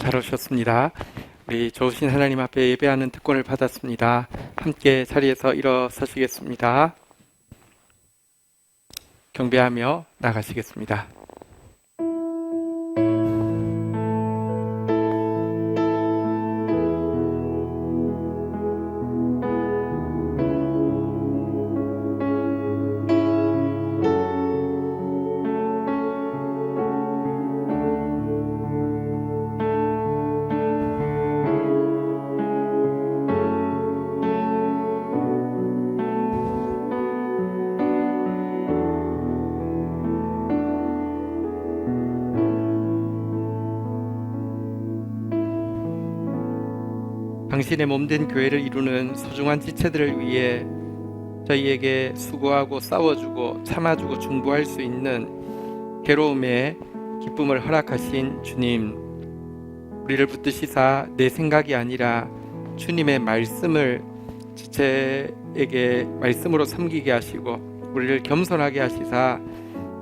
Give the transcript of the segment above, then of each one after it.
잘 오셨습니다. 우리 좋으신 하나님 앞에 예배하는 특권을 받았습니다. 함께 자리에서 일어서시겠습니다. 경배하며 나가시겠습니다. 당신의 몸된 교회를 이루는 소중한 지체들을 위해 저희에게 수고하고 싸워주고 참아주고 중보할 수 있는 괴로움에 기쁨을 허락하신 주님, 우리를 붙드시사 내 생각이 아니라 주님의 말씀을 지체에게 말씀으로 섬기게 하시고 우리를 겸손하게 하시사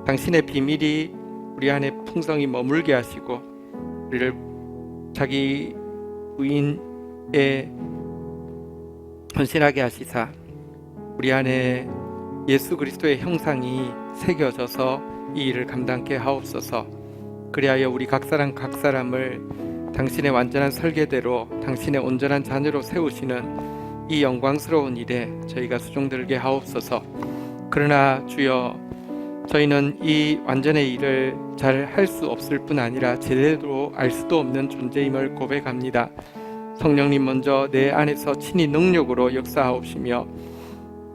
당신의 비밀이 우리 안에 풍성히 머물게 하시고 우리를 자기 부인에 헌신하게 하시사 우리 안에 예수 그리스도의 형상이 새겨져서 이 일을 감당케 하옵소서. 그리하여 우리 각 사람을 당신의 완전한 설계대로 당신의 온전한 자녀로 세우시는 이 영광스러운 일에 저희가 수종들게 하옵소서. 그러나 주여, 저희는 이 완전의 일을 잘 할 수 없을 뿐 아니라 제대로 알 수도 없는 존재임을 고백합니다. 성령님 먼저 내 안에서 친히 능력으로 역사하옵시며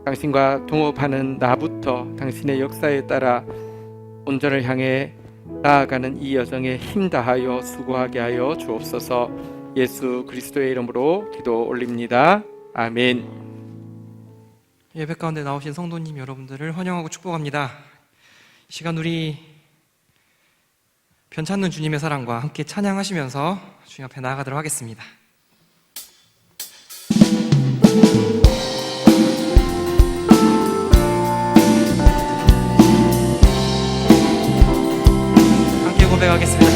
당신과 동업하는 나부터 당신의 역사에 따라 온전을 향해 나아가는 이 여정에 힘다하여 수고하게 하여 주옵소서. 예수 그리스도의 이름으로 기도 올립니다. 아멘. 예배 가운데 나오신 성도님 여러분들을 환영하고 축복합니다. 이 시간 우리 변찮는 주님의 사랑과 함께 찬양하시면서 주님 앞에 나아가도록 하겠습니다. 함께 고백하겠습니다.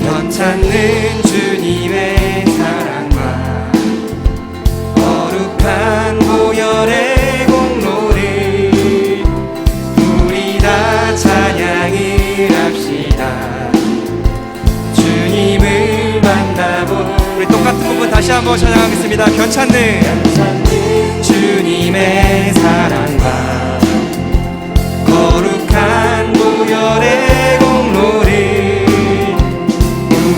변찮는 주님의 사랑과 거룩한 보혈의 공로를 우리 다 찬양을 합시다. 주님을 만나보. 우리 똑같은 부분 다시 한번 찬양하겠습니다. 변찮는 주님의 사랑과 거룩한 보혈의 공로를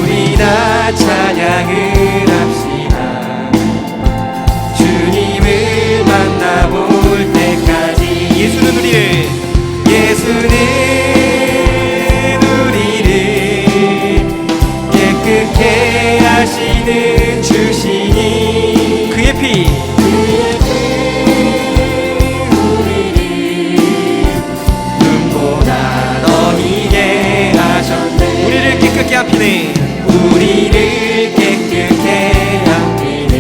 우리 다 찬양을 합시다. 주님을 만나볼 때까지 예수는 우리를 깨끗게 하시는 주시니 그의 피 우리를 눈보다 더 희게 하셨네. 우리를 깨끗게 하시는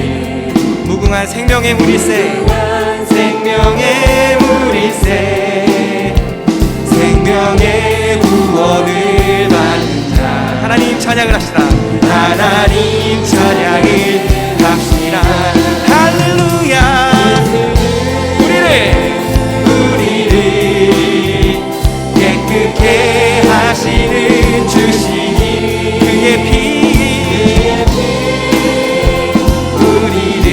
무궁한 생명의 물일새 생명의 구원을 받는 자 하나님 찬양을 합시다. 하나님 찬양을 합시다. 할렐루야. 우리를 깨끗게 하시는 주시니 그의 피 우리를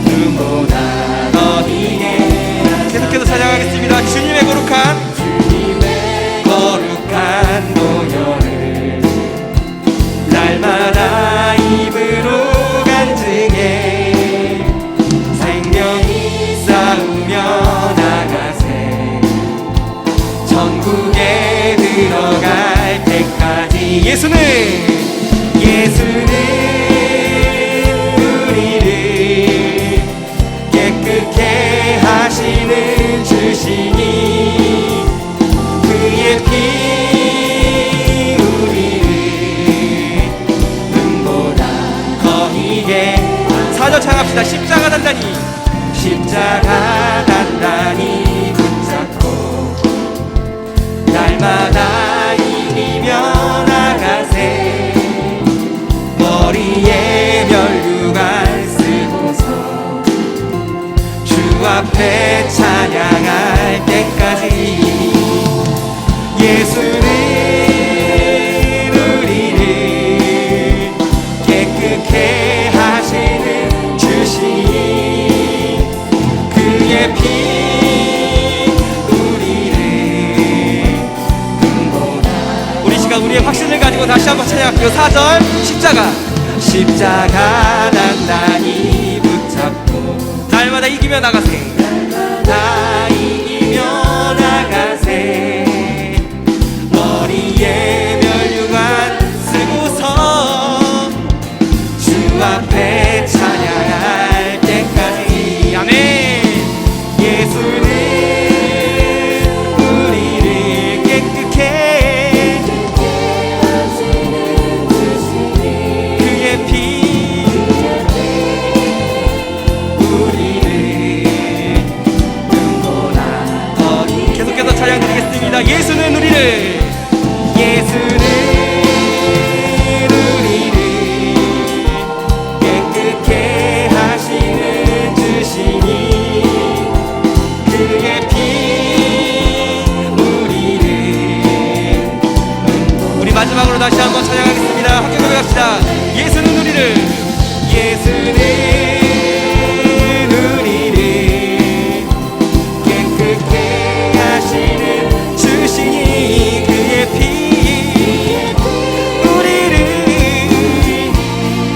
눈보다 더 희게. 계속해서 찬양하겠습니다. 주님의 거룩한 보혈을 날마다 입으로 간증해 생명이 쌓으며 나가세 천국에 들어갈 때까지. 예수는 우리를 깨끗게 하시는 주시니 그의 피 우리를 눈보다 더 희게. 4절 찬합시다. 십자가 단단히 붙잡고 날마다 이기며 나가세 앞에 찬양할 때까지 예수는 우리를 깨끗게 하시는 주신 그의 피 우리 시간 우리의 확신을 가지고 다시 한번 찬양할게요. 4절 십자가 단단히 붙잡고 날마다 이기며 나가세. 다 이기며 나가세. 머리에 멸류관 쓰고서 주 앞에 찬양할 때까지 아멘. 예수는 우리를 깨끗게 그의 피 우리를 눈보라 어린 계속해서 찬양 드리겠습니다. 예수는 우리를 깨끗게 하시는 주시니 그의 피 우리를 우리 마지막으로 다시 한번 찬양하겠습니다. 함께 고백합시다. 예수는 우리를 깨끗게 하시는 주시니 그의 피 우리를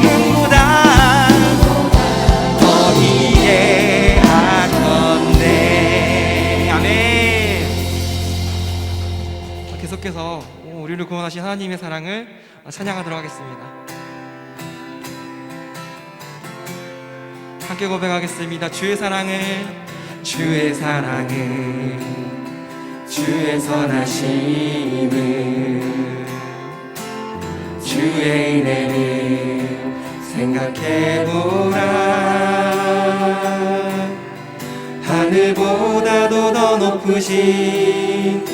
눈보다 더디게 하셨네. 아멘. 계속해서 우리를 구원하신 하나님의 사랑을 찬양하도록 하겠습니다. 함께 고백하겠습니다. 주의 사랑을 주의 선하심을 주의 은혜를 생각해보라. 하늘보다도 더 높으신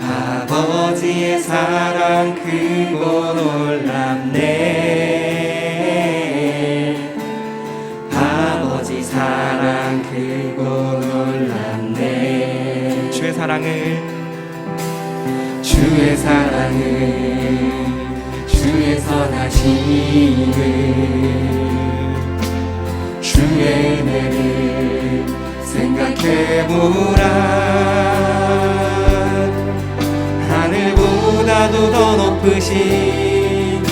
아버지의 사랑 크고 놀랍네. 아버지 사랑 크고 놀랍네. 주의 사랑을 주의 선하심을 주의 은혜를 생각해보라. 하늘보다도 더 높으신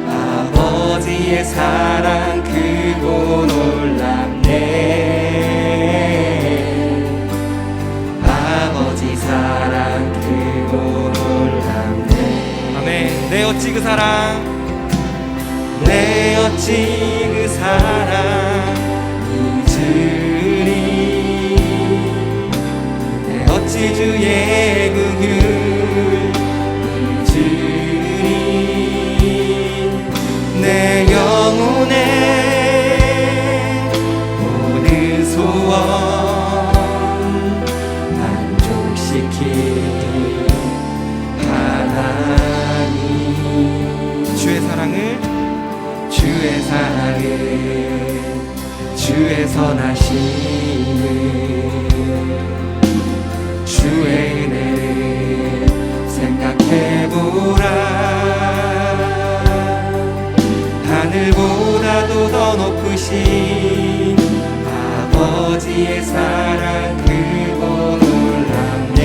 아버지의 사랑 크고 놀랍네. 아버지 사랑 크고 놀랍네. 아멘. 내 어찌 그 사랑 내 어찌 그 사랑 잊으리. 내 어찌 주의 긍휼 잊으리. 내 영혼의 모든 소원 만족시킨 하나님. 주의 사랑을 주의 선하심을 주의 은혜를 생각해보라. 하늘보다도 더 높으신 아버지의 사랑 크고 놀랍네.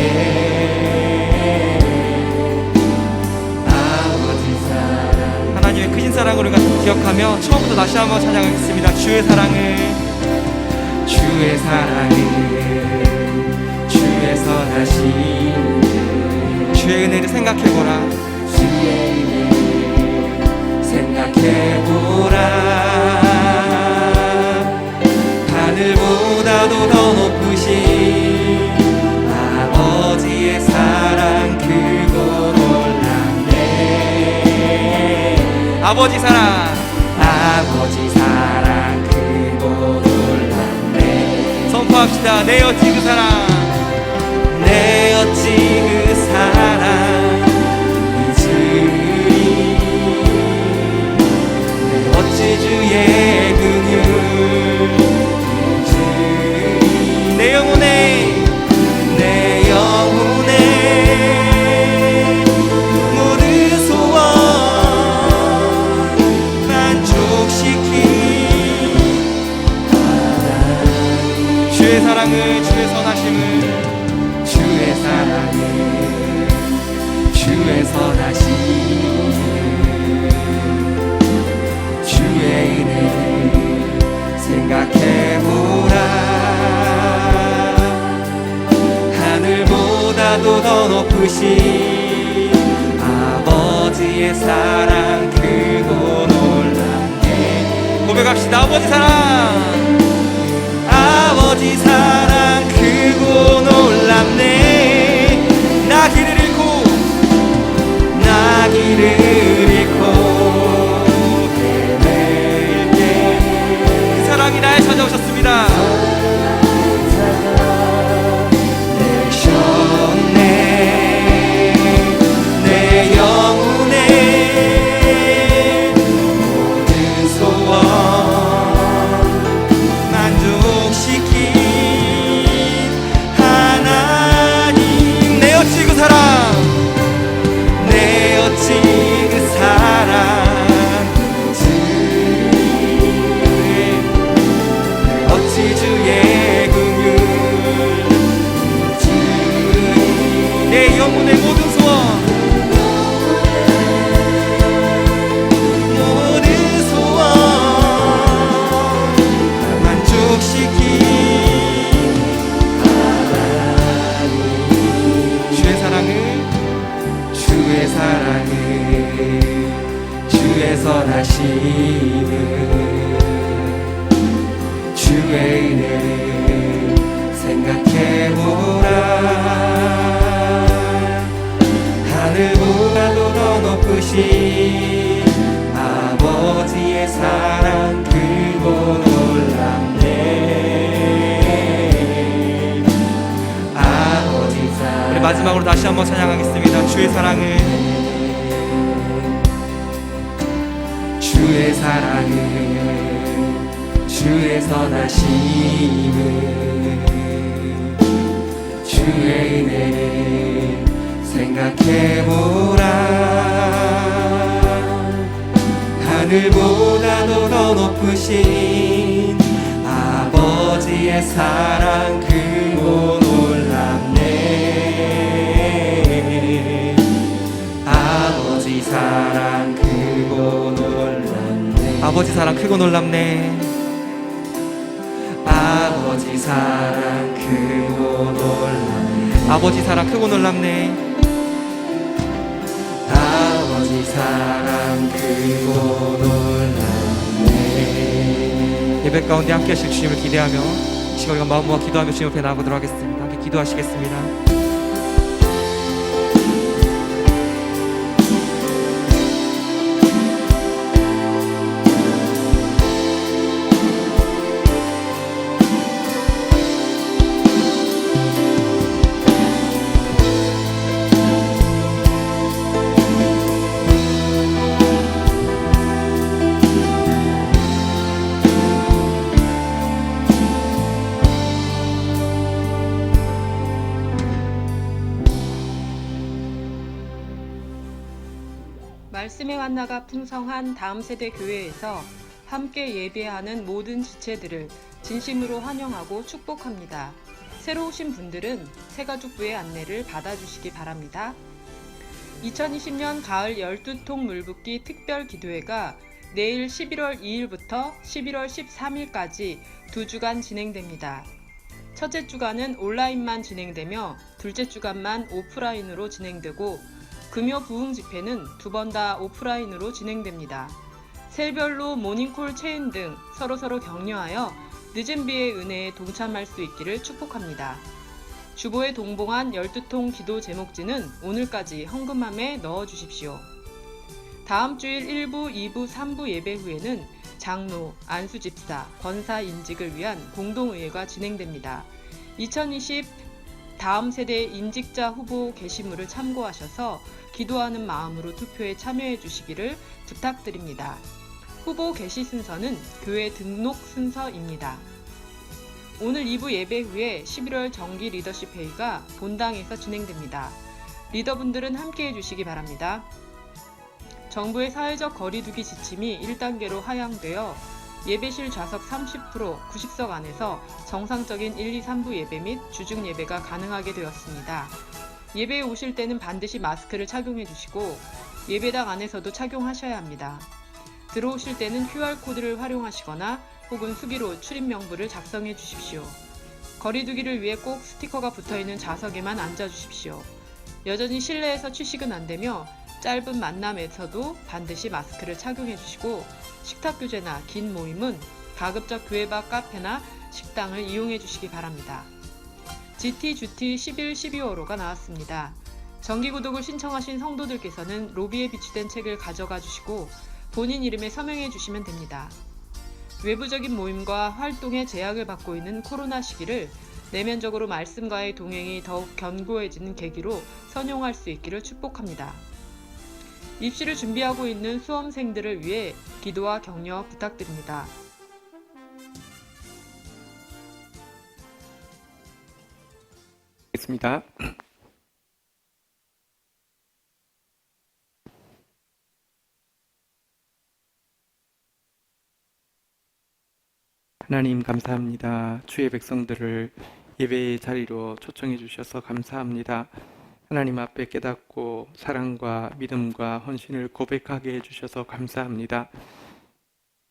아버지 사랑 하나님의 크신 사랑을 우리가 기억하며 처음부터 다시 한번 찬양하겠습니다. 주의 사랑을 주의 선하심 주의 은혜를 생각해보라. 주의 은혜를 생각해보라. 하늘보다도 더 높으신 아버지의 사랑 크고 놀랍네. 아버지 사랑 크고 놀랍네. 선포합시다. 내 어찌 그 사랑 내 어찌 그 사랑 잊으리. 내 어찌 주의 긍휼 잊으리. 내 영혼의 선하심 주의 은혜를 생각해보라 하늘보다도 더 높으신 아버지의 사랑 크고 놀랍네 고백합시다. 아버지 사랑 크고 놀랍네 나 길을 잃고 헤맬 때 그 사랑이 나에 찾아오셨습니다. 내 영혼의 모든 소원 만족시킨 하나님 내 어찌 그 사랑 어찌 주의 긍휼 내 영혼의 모든 소원 만족시킨 하나님 주의 사랑을 주의 선하심을 주의 은혜를 생각해보라 하늘보다도 더 높으신 아버지의 사랑 크고 놀랍네 아버지 사랑 우리 마지막으로 다시 한번 찬양하겠습니다. 주의 사랑을 주의 사랑을 주의 선하심을 주의 은혜를 생각해보라 하늘보다도 더 높으신 아버지의 사랑 크고 놀랍네 아버지 사랑 크고 놀랍네 아버지 사랑 크고 놀랍네 아버지 사랑 크고 놀랍네 아버지 사랑 크고 놀랍네 아버지 사랑 크고 놀랍네 예배 가운데 함께 하실 주님을 기대하며 이 시간 우리가 마음 모아 기도하며 주님 앞에 나아가도록 하겠습니다. 함께 기도하시겠습니다. 말씀의 만나가 풍성한 다음 세대 교회에서 함께 예배하는 모든 지체들을 진심으로 환영하고 축복합니다. 새로 오신 분들은 새가족부의 안내를 받아주시기 바랍니다. 2020년 가을 12통 물붓기 특별 기도회가 내일 11월 2일부터 11월 13일까지 2주간 진행됩니다. 첫째 주간은 온라인만 진행되며 둘째 주간만 오프라인으로 진행되고 금요 부흥 집회는 2번 다 오프라인으로 진행됩니다. 셀별로 모닝콜 체인 등 서로서로 격려하여 늦은 비의 은혜에 동참할 수 있기를 축복합니다. 주보에 동봉한 12통 기도 제목지는 오늘까지 헌금함에 넣어주십시오. 다음 주일 1부, 2부, 3부 예배 후에는 장로, 안수집사, 권사 인직을 위한 공동의회가 진행됩니다. 2020 다음 세대 인직자 후보 게시물을 참고하셔서 기도하는 마음으로 투표에 참여해 주시기를 부탁드립니다. 후보 게시 순서는 교회 등록 순서입니다. 오늘 2부 예배 후에 11월 정기 리더십 회의가 본당에서 진행됩니다. 리더분들은 함께해 주시기 바랍니다. 정부의 사회적 거리두기 지침이 1단계로 하향되어 예배실 좌석 30%, 90석 안에서 정상적인 1, 2, 3부 예배 및 주중 예배가 가능하게 되었습니다. 예배에 오실 때는 반드시 마스크를 착용해 주시고 예배당 안에서도 착용하셔야 합니다. 들어오실 때는 QR코드를 활용하시거나 혹은 수기로 출입 명부를 작성해 주십시오. 거리두기를 위해 꼭 스티커가 붙어있는 좌석에만 앉아 주십시오. 여전히 실내에서 취식은 안 되며 짧은 만남에서도 반드시 마스크를 착용해 주시고 식탁 규제나 긴 모임은 가급적 교회 밖 카페나 식당을 이용해 주시기 바랍니다. GT, GT 11, 12호로가 나왔습니다. 정기구독을 신청하신 성도들께서는 로비에 비치된 책을 가져가 주시고 본인 이름에 서명해 주시면 됩니다. 외부적인 모임과 활동에 제약을 받고 있는 코로나 시기를 내면적으로 말씀과의 동행이 더욱 견고해지는 계기로 선용할 수 있기를 축복합니다. 입시를 준비하고 있는 수험생들을 위해 기도와 격려 부탁드립니다. 있습니다. 하나님 감사합니다. 주의 백성들을 예배의 자리로 초청해 주셔서 감사합니다. 하나님 앞에 깨닫고 사랑과 믿음과 헌신을 고백하게 해주셔서 감사합니다.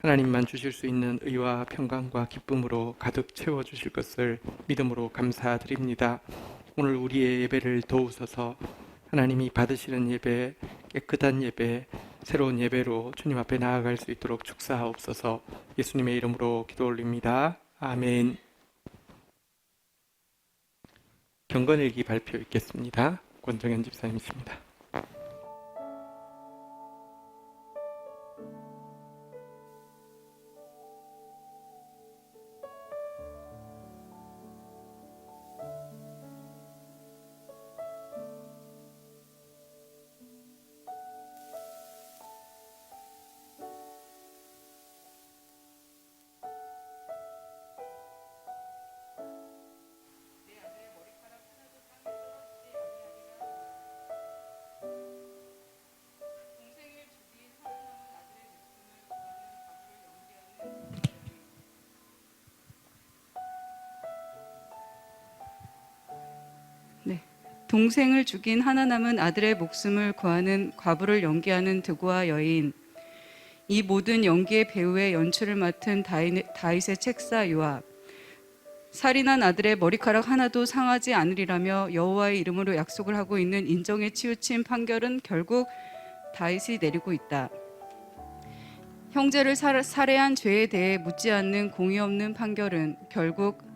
하나님만 주실 수 있는 의와 평강과 기쁨으로 가득 채워주실 것을 믿음으로 감사드립니다. 오늘 우리의 예배를 도우셔서 하나님이 받으시는 예배, 깨끗한 예배, 새로운 예배로 주님 앞에 나아갈 수 있도록 축사하옵소서. 예수님의 이름으로 기도 올립니다. 아멘. 경건일기 발표 있겠습니다. 권정현 집사님이십니다. 동생을 죽인 하나 남은 아들의 목숨을 구하는 과부를 연기하는 드고와 여인, 이 모든 연기의 배우의 연출을 맡은 다윗의 책사 요압, 살인한 아들의 머리카락 하나도 상하지 않으리라며 여호와의 이름으로 약속을 하고 있는 인정에 치우친 판결은 결국 다윗이 내리고 있다. 형제를 살해한 죄에 대해 묻지 않는 공의 없는 판결은 결국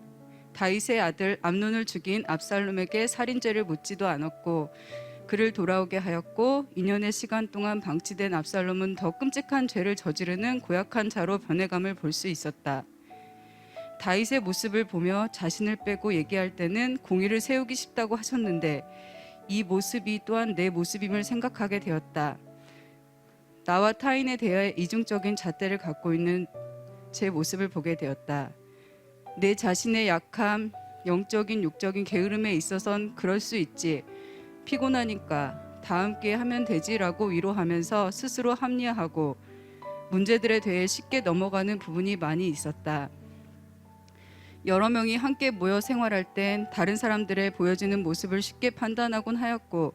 다윗의 아들 암논을 죽인 압살롬에게 살인죄를 묻지도 않았고 그를 돌아오게 하였고 2년의 시간 동안 방치된 압살롬은 더 끔찍한 죄를 저지르는 고약한 자로 변해감을 볼 수 있었다. 다윗의 모습을 보며 자신을 빼고 얘기할 때는 공의를 세우기 쉽다고 하셨는데 이 모습이 또한 내 모습임을 생각하게 되었다. 나와 타인에 대해 이중적인 잣대를 갖고 있는 제 모습을 보게 되었다. 내 자신의 약함, 영적인 육적인 게으름에 있어선 그럴 수 있지. 피곤하니까 다음 기회에 하면 되지라고 위로하면서 스스로 합리화하고 문제들에 대해 쉽게 넘어가는 부분이 많이 있었다. 여러 명이 함께 모여 생활할 땐 다른 사람들의 보여지는 모습을 쉽게 판단하곤 하였고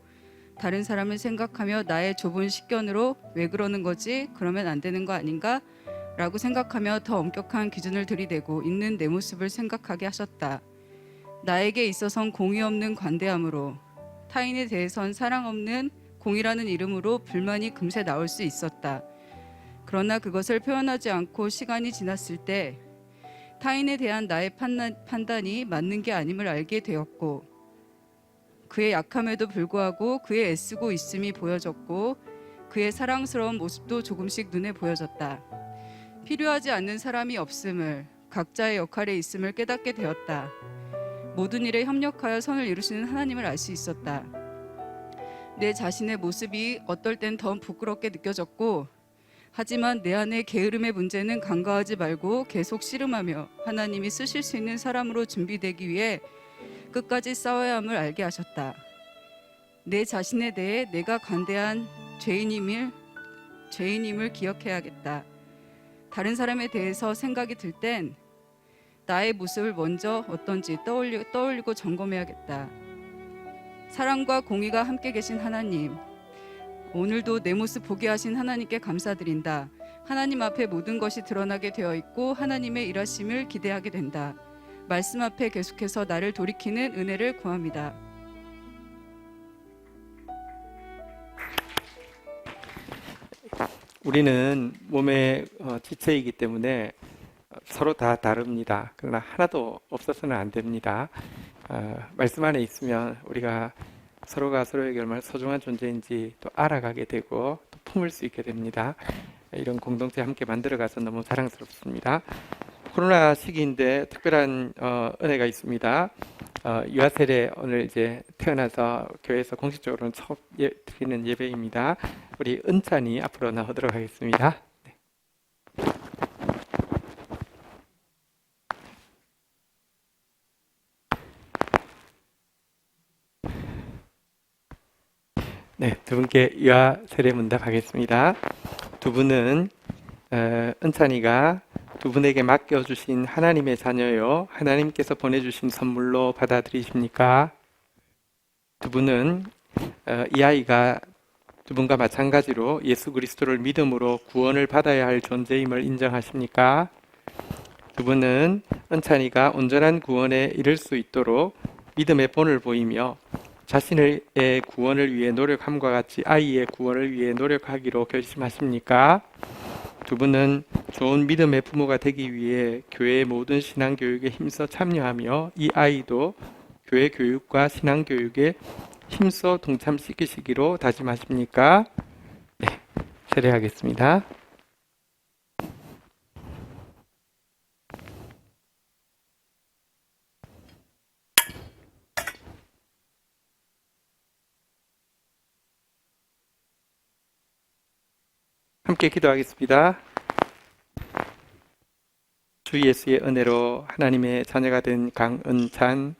다른 사람을 생각하며 나의 좁은 식견으로 왜 그러는 거지? 그러면 안 되는 거 아닌가? 라고 생각하며 더 엄격한 기준을 들이대고 있는 내 모습을 생각하게 하셨다. 나에게 있어선 공의 없는 관대함으로 타인에 대해선 사랑 없는 공의라는 이름으로 불만이 금세 나올 수 있었다. 그러나 그것을 표현하지 않고 시간이 지났을 때 타인에 대한 나의 판단이 맞는 게 아님을 알게 되었고 그의 약함에도 불구하고 그의 애쓰고 있음이 보여졌고 그의 사랑스러운 모습도 조금씩 눈에 보여졌다. 필요하지 않는 사람이 없음을, 각자의 역할에 있음을 깨닫게 되었다. 모든 일에 협력하여 선을 이루시는 하나님을 알 수 있었다. 내 자신의 모습이 어떨 땐 더 부끄럽게 느껴졌고 하지만 내 안의 게으름의 문제는 간과하지 말고 계속 씨름하며 하나님이 쓰실 수 있는 사람으로 준비되기 위해 끝까지 싸워야 함을 알게 하셨다. 내 자신에 대해 내가 관대한 죄인임을 기억해야겠다. 다른 사람에 대해서 생각이 들 땐 나의 모습을 먼저 어떤지 떠올리고 점검해야겠다. 사랑과 공의가 함께 계신 하나님, 오늘도 내 모습 보게 하신 하나님께 감사드린다. 하나님 앞에 모든 것이 드러나게 되어 있고 하나님의 일하심을 기대하게 된다. 말씀 앞에 계속해서 나를 돌이키는 은혜를 구합니다. 우리는 몸의 지체이기 때문에 서로 다 다릅니다. 그러나 하나도 없어서는 안 됩니다. 말씀 안에 있으면 우리가 서로가 서로에게 얼마나 소중한 존재인지 또 알아가게 되고 또 품을 수 있게 됩니다. 이런 공동체 함께 만들어가서 너무 자랑스럽습니다. 코로나 시기인데 특별한 은혜가 있습니다. 유아세례 오늘 이제 태어나서 교회에서 공식적으로는 처음 드리는 예배입니다. 우리 은찬이 앞으로 나오도록 하겠습니다. 네. 네, 두 분께 유아세례 문답하겠습니다. 두 분은 은찬이가 두 분에게 맡겨주신 하나님의 자녀요, 하나님께서 보내주신 선물로 받아들이십니까? 두 분은 이 아이가 두 분과 마찬가지로 예수 그리스도를 믿음으로 구원을 받아야 할 존재임을 인정하십니까? 두 분은 은찬이가 온전한 구원에 이를 수 있도록 믿음의 본을 보이며 자신의 구원을 위해 노력함과 같이 아이의 구원을 위해 노력하기로 결심하십니까? 두 분은 좋은 믿음의 부모가 되기 위해 교회의 모든 신앙교육에 힘써 참여하며 이 아이도 교회 교육과 신앙교육에 힘써 동참시키시기로 다짐하십니까? 네, 세례하겠습니다. 함께 기도하겠습니다. 주 예수의 은혜로 하나님의 자녀가 된 강은찬,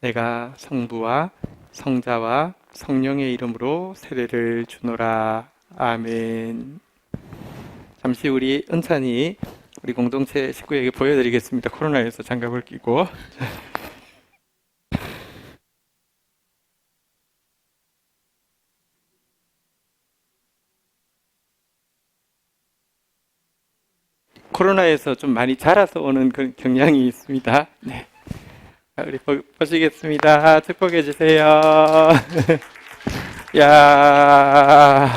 내가 성부와 성자와 성령의 이름으로 세례를 주노라. 아멘. 잠시 우리 은찬이 우리 공동체 식구에게 보여드리겠습니다. 코로나에서 장갑을 끼고. 코로나에서 좀 많이 자라서 오는 그 경향이 있습니다. 네. 우리 보시겠습니다. 축복해 주세요. 야,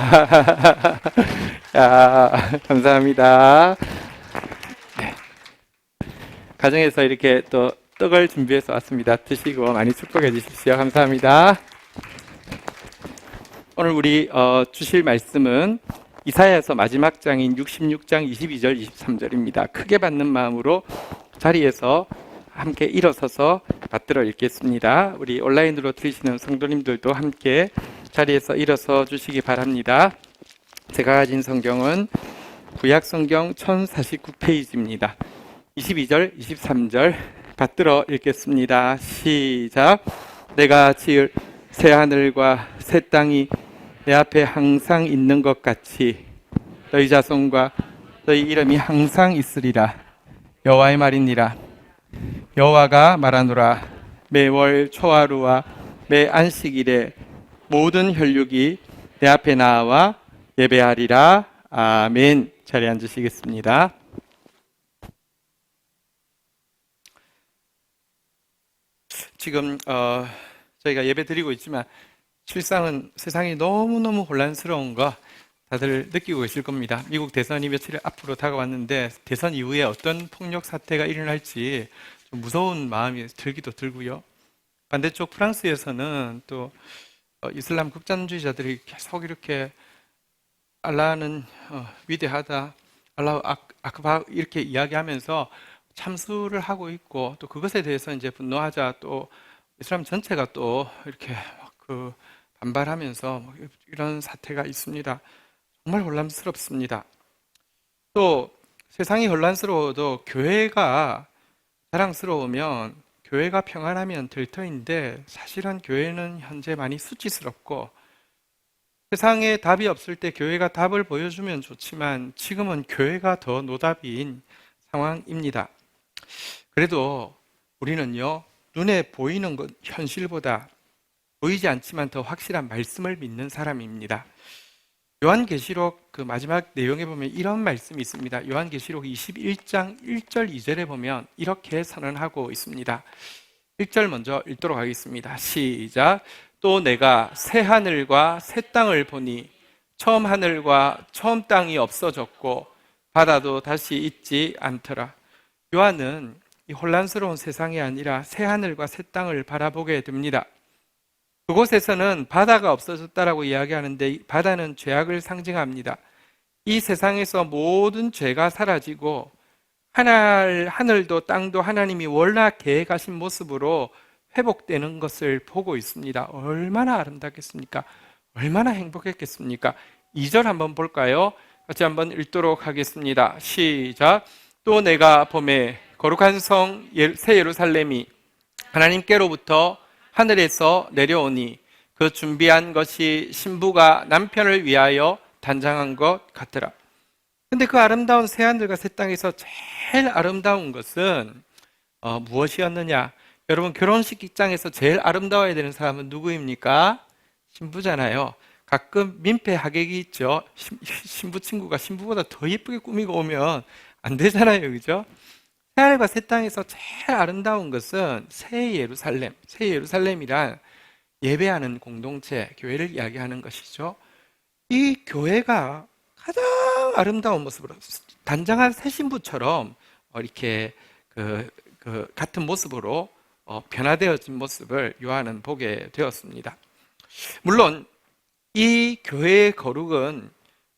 야, 감사합니다. 네. 가정에서 이렇게 또 떡을 준비해서 왔습니다. 드시고 많이 축복해 주십시오. 감사합니다. 오늘 우리 주실 말씀은 이사야서 마지막 장인 66장 22절 23절입니다. 크게 받는 마음으로 자리에서 함께 일어서서 받들어 읽겠습니다. 우리 온라인으로 들으시는 성도님들도 함께 자리에서 일어서 주시기 바랍니다. 제가 가진 성경은 구약 성경 1049페이지입니다. 22절 23절 받들어 읽겠습니다. 시작. 내가 지을 새 하늘과 새 땅이 내 앞에 항상 있는 것 같이 너희 자손과 너희 이름이 항상 있으리라. 여호와의 말이니라. 여호와가 말하노라. 매월 초하루와 매 안식일에 모든 혈육이 내 앞에 나와 예배하리라. 아멘. 자리에 앉으시겠습니다. 지금 저희가 예배 드리고 있지만 실상은 세상이 너무너무 혼란스러운 거 다들 느끼고 계실 겁니다. 미국 대선이 며칠 앞으로 다가왔는데 대선 이후에 어떤 폭력 사태가 일어날지 좀 무서운 마음이 들기도 들고요. 반대쪽 프랑스에서는 또 이슬람 극단주의자들이 계속 이렇게 알라는 위대하다, 알라후 아크바 이렇게 이야기하면서 참수를 하고 있고 또 그것에 대해서 이제 분노하자 또 이슬람 전체가 또 이렇게 반발하면서 이런 사태가 있습니다. 정말 혼란스럽습니다. 또 세상이 혼란스러워도 교회가 자랑스러우면, 교회가 평안하면 될 터인데 사실은 교회는 현재 많이 수치스럽고 세상에 답이 없을 때 교회가 답을 보여주면 좋지만 지금은 교회가 더 노답인 상황입니다. 그래도 우리는요, 눈에 보이는 것 현실보다 보이지 않지만 더 확실한 말씀을 믿는 사람입니다. 요한계시록 그 마지막 내용에 보면 이런 말씀이 있습니다. 요한계시록 21장 1절 2절에 보면 이렇게 선언하고 있습니다. 1절 먼저 읽도록 하겠습니다. 시작. 또 내가 새 하늘과 새 땅을 보니 처음 하늘과 처음 땅이 없어졌고 바다도 다시 있지 않더라. 요한은 이 혼란스러운 세상이 아니라 새 하늘과 새 땅을 바라보게 됩니다. 그곳에서는 바다가 없어졌다라고 이야기하는데 바다는 죄악을 상징합니다. 이 세상에서 모든 죄가 사라지고 하늘도 땅도 하나님이 원래 계획하신 모습으로 회복되는 것을 보고 있습니다. 얼마나 아름답겠습니까? 얼마나 행복했겠습니까? 2절 한번 볼까요? 같이 한번 읽도록 하겠습니다. 시작. 또 내가 봄에 거룩한 성 새 예루살렘이 하나님께로부터 하늘에서 내려오니 그 준비한 것이 신부가 남편을 위하여 단장한 것 같더라. 근데 그 아름다운 새 하늘과 새 땅에서 제일 아름다운 것은 무엇이었느냐? 여러분, 결혼식장에서 제일 아름다워야 되는 사람은 누구입니까? 신부잖아요. 가끔 민폐 하객이 있죠. 신부 친구가 신부보다 더 예쁘게 꾸미고 오면 안 되잖아요, 그죠? 새 하늘과 새 땅에서 제일 아름다운 것은 새 예루살렘. 새 예루살렘이란 예배하는 공동체, 교회를 이야기하는 것이죠. 이 교회가 가장 아름다운 모습으로 단장한 새 신부처럼 이렇게 같은 모습으로 변화되어진 모습을 요한은 보게 되었습니다. 물론 이 교회의 거룩은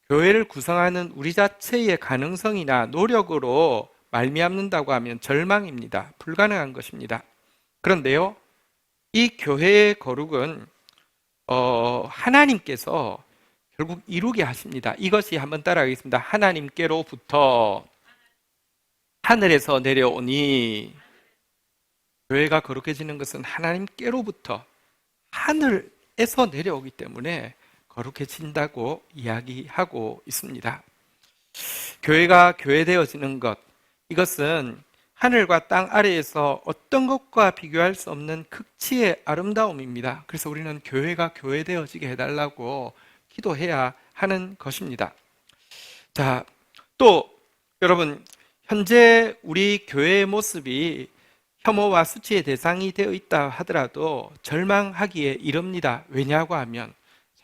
교회를 구성하는 우리 자체의 가능성이나 노력으로 말미암는다고 하면 절망입니다. 불가능한 것입니다. 그런데요, 이 교회의 거룩은 하나님께서 결국 이루게 하십니다. 이것이 한번 따라하겠습니다. 하나님께로부터 하늘에서 내려오니, 교회가 거룩해지는 것은 하나님께로부터 하늘에서 내려오기 때문에 거룩해진다고 이야기하고 있습니다. 교회가 교회되어지는 것, 이것은 하늘과 땅 아래에서 어떤 것과 비교할 수 없는 극치의 아름다움입니다. 그래서 우리는 교회가 교회되어지게 해달라고 기도해야 하는 것입니다. 자, 또 여러분, 현재 우리 교회의 모습이 혐오와 수치의 대상이 되어 있다 하더라도 절망하기에 이릅니다. 왜냐고 하면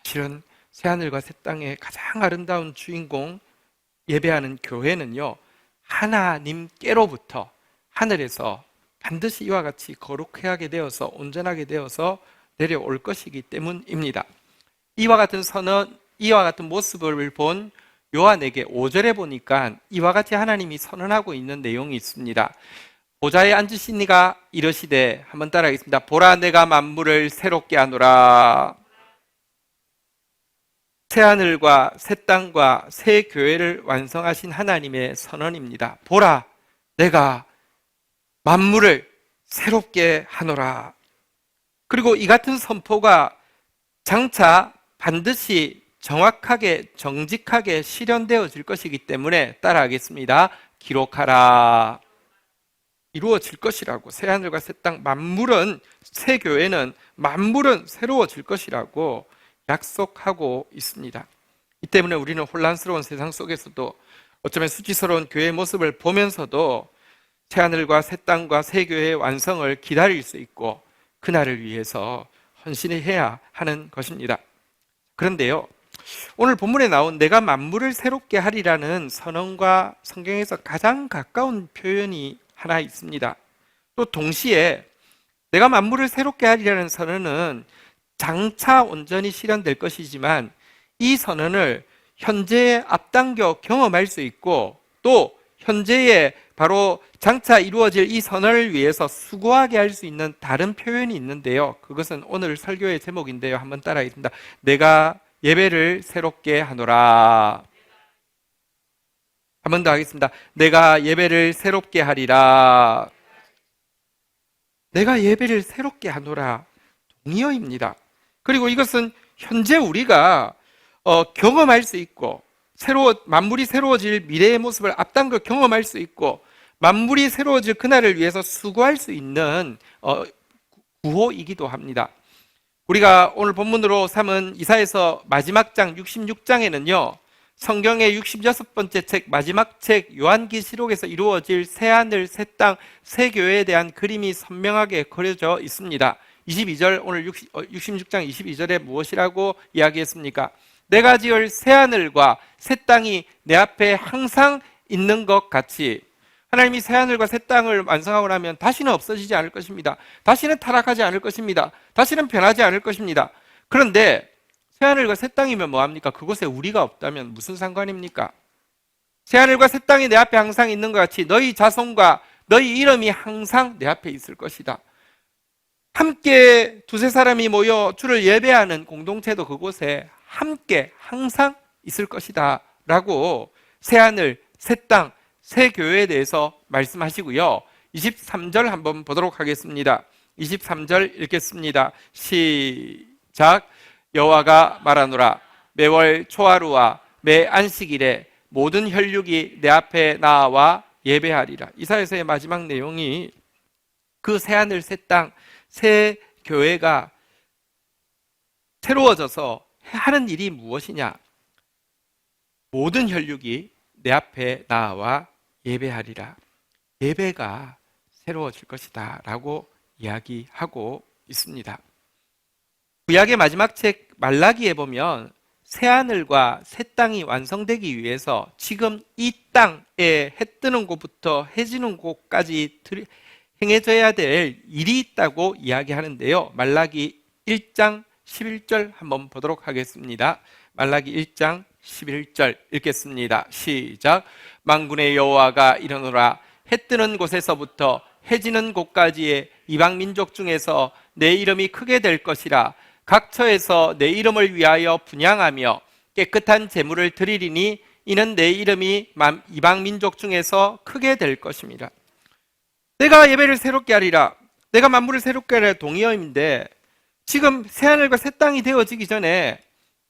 사실은 새하늘과 새 땅의 가장 아름다운 주인공 예배하는 교회는요, 하나님께로부터 하늘에서 반드시 이와 같이 거룩하게 되어서 온전하게 되어서 내려올 것이기 때문입니다. 이와 같은 선언, 이와 같은 모습을 본 요한에게 5절에 보니까 이와 같이 하나님이 선언하고 있는 내용이 있습니다. 보좌에 앉으신 이가 이르시되, 한번 따라하겠습니다. 보라, 내가 만물을 새롭게 하노라. 새 하늘과 새 땅과 새 교회를 완성하신 하나님의 선언입니다. 보라, 내가 만물을 새롭게 하노라. 그리고 이 같은 선포가 장차 반드시 정확하게 정직하게 실현되어질 것이기 때문에 따라하겠습니다. 기록하라. 이루어질 것이라고. 새 하늘과 새 땅, 만물은, 새 교회는, 만물은 새로워질 것이라고 약속하고 있습니다. 이 때문에 우리는 혼란스러운 세상 속에서도 어쩌면 수치스러운 교회의 모습을 보면서도 새 하늘과 새 땅과 새 교회의 완성을 기다릴 수 있고 그날을 위해서 헌신해야 하는 것입니다. 그런데요, 오늘 본문에 나온 내가 만물을 새롭게 하리라는 선언과 성경에서 가장 가까운 표현이 하나 있습니다. 또 동시에 내가 만물을 새롭게 하리라는 선언은 장차 온전히 실현될 것이지만 이 선언을 현재에 앞당겨 경험할 수 있고 또 현재에 바로 장차 이루어질 이 선언을 위해서 수고하게 할 수 있는 다른 표현이 있는데요. 그것은 오늘 설교의 제목인데요. 한번 따라하겠습니다. 내가 예배를 새롭게 하노라. 한 번 더 하겠습니다. 내가 예배를 새롭게 하리라. 내가 예배를 새롭게 하노라. 동의어입니다. 그리고 이것은 현재 우리가 경험할 수 있고 만물이 새로워질 미래의 모습을 앞당겨 경험할 수 있고 만물이 새로워질 그날을 위해서 수고할 수 있는 구호이기도 합니다. 우리가 오늘 본문으로 삼은 이사야서 마지막 장 66장에는요. 성경의 66번째 책 마지막 책 요한계시록에서 이루어질 새하늘, 새 땅, 새 교회에 대한 그림이 선명하게 그려져 있습니다. 22절 오늘 66장 22절에 무엇이라고 이야기했습니까? 내가 지을 새하늘과 새 땅이 내 앞에 항상 있는 것 같이 하나님이 새하늘과 새 땅을 완성하고 나면 다시는 없어지지 않을 것입니다. 다시는 타락하지 않을 것입니다. 다시는 변하지 않을 것입니다. 그런데 새하늘과 새 땅이면 뭐합니까? 그곳에 우리가 없다면 무슨 상관입니까? 새하늘과 새 땅이 내 앞에 항상 있는 것 같이 너희 자손과 너희 이름이 항상 내 앞에 있을 것이다. 함께 두세 사람이 모여 주를 예배하는 공동체도 그곳에 함께 항상 있을 것이다 라고 새하늘, 새 땅, 새 교회에 대해서 말씀하시고요. 23절 한번 보도록 하겠습니다. 23절 읽겠습니다. 시작. 여호와가 말하노라. 매월 초하루와 매 안식일에 모든 혈육이 내 앞에 나와 예배하리라. 이사야서의 마지막 내용이 그 새하늘, 새 땅, 새 교회가 새로워져서 하는 일이 무엇이냐? 모든 혈육이 내 앞에 나와 예배하리라. 예배가 새로워질 것이다 라고 이야기하고 있습니다. 구약의 마지막 책 말라기에 보면 새하늘과 새 땅이 완성되기 위해서 지금 이 땅에 해 뜨는 곳부터 해 지는 곳까지 행해져야 될 일이 있다고 이야기하는데요. 말라기 1장 11절 한번 보도록 하겠습니다. 말라기 1장 11절 읽겠습니다. 시작. 만군의 여호와가 이르노라. 해 뜨는 곳에서부터 해 지는 곳까지의 이방 민족 중에서 내 이름이 크게 될 것이라. 각 처에서 내 이름을 위하여 분향하며 깨끗한 제물을 드리리니 이는 내 이름이 이방 민족 중에서 크게 될 것입니다. 내가 예배를 새롭게 하리라. 내가 만물을 새롭게 하리라 동의어인데 지금 새하늘과 새 땅이 되어지기 전에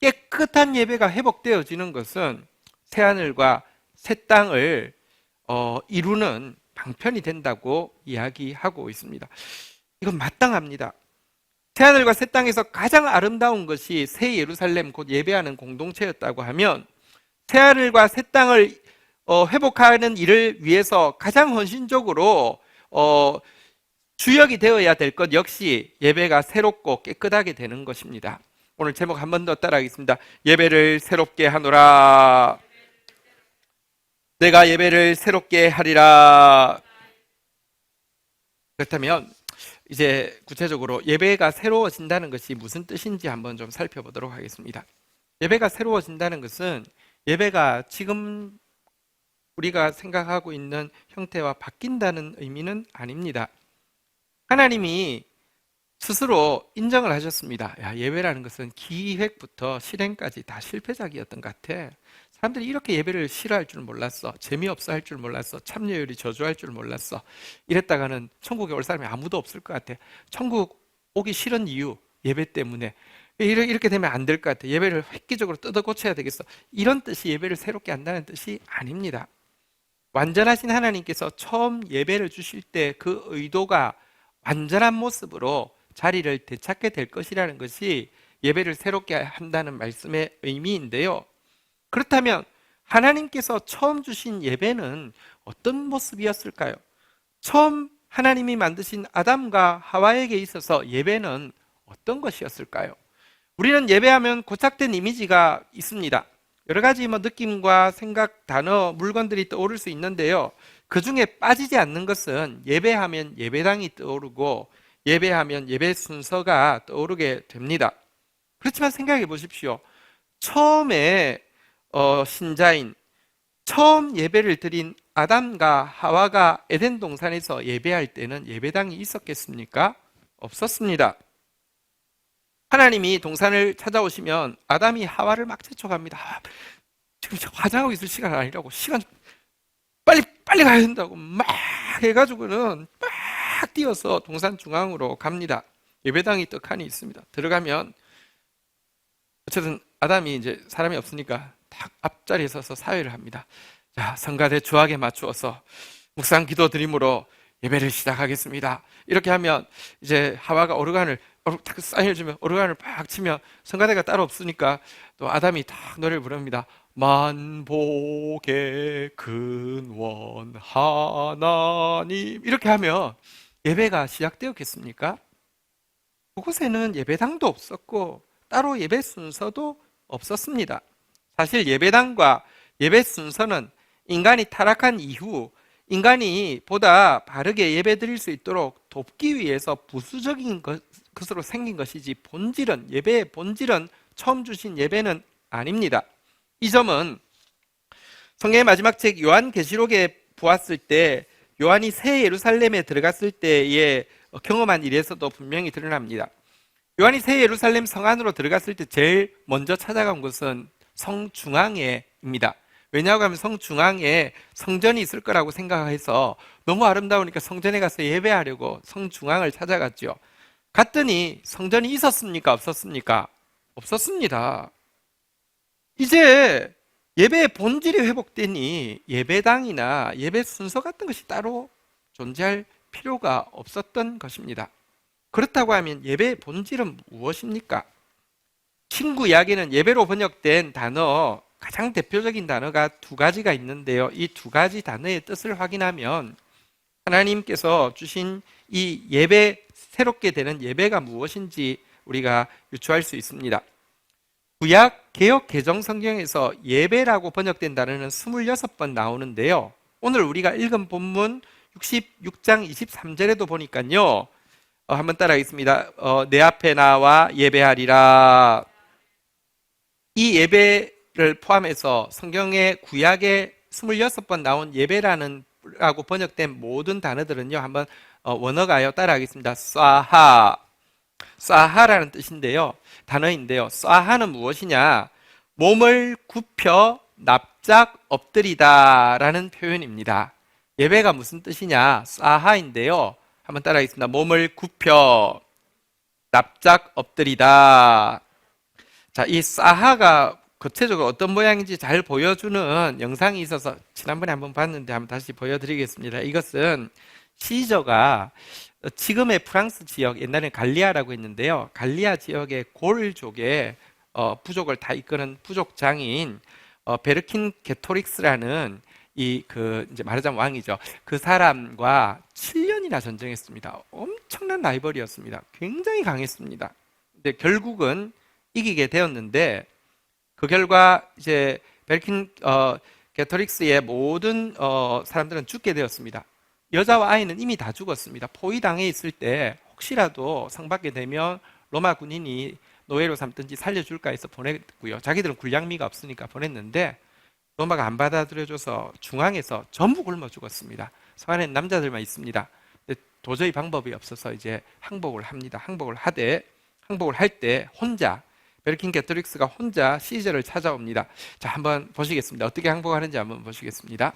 깨끗한 예배가 회복되어지는 것은 새하늘과 새 땅을 이루는 방편이 된다고 이야기하고 있습니다. 이건 마땅합니다. 새하늘과 새 땅에서 가장 아름다운 것이 새 예루살렘 곧 예배하는 공동체였다고 하면 새하늘과 새 땅을 회복하는 일을 위해서 가장 헌신적으로 주역이 되어야 될 것 역시 예배가 새롭고 깨끗하게 되는 것입니다. 오늘 제목 한 번 더 따라하겠습니다. 예배를 새롭게 하노라. 내가 예배를 새롭게 하리라. 그렇다면 이제 구체적으로 예배가 새로워진다는 것이 무슨 뜻인지 한번 좀 살펴보도록 하겠습니다. 예배가 새로워진다는 것은 예배가 지금 우리가 생각하고 있는 형태와 바뀐다는 의미는 아닙니다. 하나님이 스스로 인정을 하셨습니다. 야, 예배라는 것은 기획부터 실행까지 다 실패작이었던 것 같아. 사람들이 이렇게 예배를 싫어할 줄 몰랐어. 재미없어 할 줄 몰랐어. 참여율이 저조할 줄 몰랐어. 이랬다가는 천국에 올 사람이 아무도 없을 것 같아. 천국 오기 싫은 이유, 예배 때문에. 이렇게 되면 안 될 것 같아. 예배를 획기적으로 뜯어 고쳐야 되겠어. 이런 뜻이 예배를 새롭게 한다는 뜻이 아닙니다. 완전하신 하나님께서 처음 예배를 주실 때 그 의도가 완전한 모습으로 자리를 되찾게 될 것이라는 것이 예배를 새롭게 한다는 말씀의 의미인데요. 그렇다면 하나님께서 처음 주신 예배는 어떤 모습이었을까요? 처음 하나님이 만드신 아담과 하와에게 있어서 예배는 어떤 것이었을까요? 우리는 예배하면 고착된 이미지가 있습니다. 여러 가지 느낌과 생각, 단어, 물건들이 떠오를 수 있는데요. 그 중에 빠지지 않는 것은 예배하면 예배당이 떠오르고 예배하면 예배 순서가 떠오르게 됩니다. 그렇지만 생각해 보십시오. 처음에 신자인 처음 예배를 드린 아담과 하와가 에덴 동산에서 예배할 때는 예배당이 있었겠습니까? 없었습니다. 하나님이 동산을 찾아오시면 아담이 하와를 막 재촉합니다. 지금 화장하고 있을 시간 아니라고, 시간 빨리 가야 된다고 막 해가지고는 막 뛰어서 동산 중앙으로 갑니다. 예배당이 떡하니 있습니다. 들어가면 어쨌든 아담이 이제 사람이 없으니까 딱 앞자리에 서서 사회를 합니다. 자, 성가대 주악에 맞추어서 묵상 기도 드림으로 예배를 시작하겠습니다. 이렇게 하면 이제 하와가 오르간을 딱 사인을 주면 오르간을 팍 치면 성가대가 따로 없으니까 또 아담이 딱 노래를 부릅니다. 만복의 근원 하나님 이렇게 하면 예배가 시작되었겠습니까? 그곳에는 예배당도 없었고 따로 예배 순서도 없었습니다. 사실 예배당과 예배 순서는 인간이 타락한 이후 인간이 보다 바르게 예배 드릴 수 있도록 돕기 위해서 부수적인 것으로 생긴 것이지 본질은 예배의 본질은 처음 주신 예배는 아닙니다. 이 점은 성경의 마지막 책 요한계시록에 보았을 때 요한이 새 예루살렘에 들어갔을 때에 경험한 일에서도 분명히 드러납니다. 요한이 새 예루살렘 성 안으로 들어갔을 때 제일 먼저 찾아간 곳은 성 중앙에입니다. 왜냐하고 하면 성 중앙에 성전이 있을 거라고 생각해서 너무 아름다우니까 성전에 가서 예배하려고 성 중앙을 찾아갔죠. 갔더니 성전이 있었습니까? 없었습니까? 없었습니다. 이제 예배의 본질이 회복되니 예배당이나 예배 순서 같은 것이 따로 존재할 필요가 없었던 것입니다. 그렇다고 하면 예배의 본질은 무엇입니까? 신구 이야기는 예배로 번역된 단어 가장 대표적인 단어가 두 가지가 있는데요. 이 두 가지 단어의 뜻을 확인하면 하나님께서 주신 이 예배, 새롭게 되는 예배가 무엇인지 우리가 유추할 수 있습니다. 구약 개역 개정 성경에서 예배라고 번역된 단어는 26번 나오는데요. 오늘 우리가 읽은 본문 66장 23절에도 보니까요. 한번 따라하겠습니다. 내 앞에 나와 예배하리라. 이 예배를 포함해서 성경의 구약에 26번 나온 예배라는 라고 번역된 모든 단어들은요. 한번 원어가요. 따라하겠습니다. 쏴하라는 뜻인데요. 단어인데요. 쏴하는 무엇이냐? 몸을 굽혀 납작 엎드리다 라는 표현입니다. 예배가 무슨 뜻이냐? 쏴하인데요. 한번 따라하겠습니다. 몸을 굽혀 납작 엎드리다. 자, 이 쏴하가 구체적으로 어떤 모양인지 잘 보여주는 영상이 있어서 지난번에 한번 봤는데 한번 다시 보여드리겠습니다. 이것은 시저가 지금의 프랑스 지역, 옛날에는 갈리아라고 했는데요. 갈리아 지역의 골족의 부족을 다 이끄는 부족장인 베르킨 게토릭스라는 이제 말하자면 왕이죠. 그 사람과 7년이나 전쟁했습니다. 엄청난 라이벌이었습니다. 굉장히 강했습니다. 근데 결국은 이기게 되었는데 그 결과 이제 베르킨 게토릭스의 모든 사람들은 죽게 되었습니다. 여자와 아이는 이미 다 죽었습니다. 포위당해 있을 때 혹시라도 상받게 되면 로마 군인이 노예로 삼든지 살려줄까 해서 보냈고요. 자기들은 군량미가 없으니까 보냈는데 로마가 안 받아들여줘서 중앙에서 전부 굶어 죽었습니다. 성 안에는 남자들만 있습니다. 근데 도저히 방법이 없어서 이제 항복을 합니다. 항복을 할 때 혼자 베르킨 게토릭스가 혼자 시저를 찾아옵니다. 자, 한번 보시겠습니다. 어떻게 항복하는지 한번 보시겠습니다.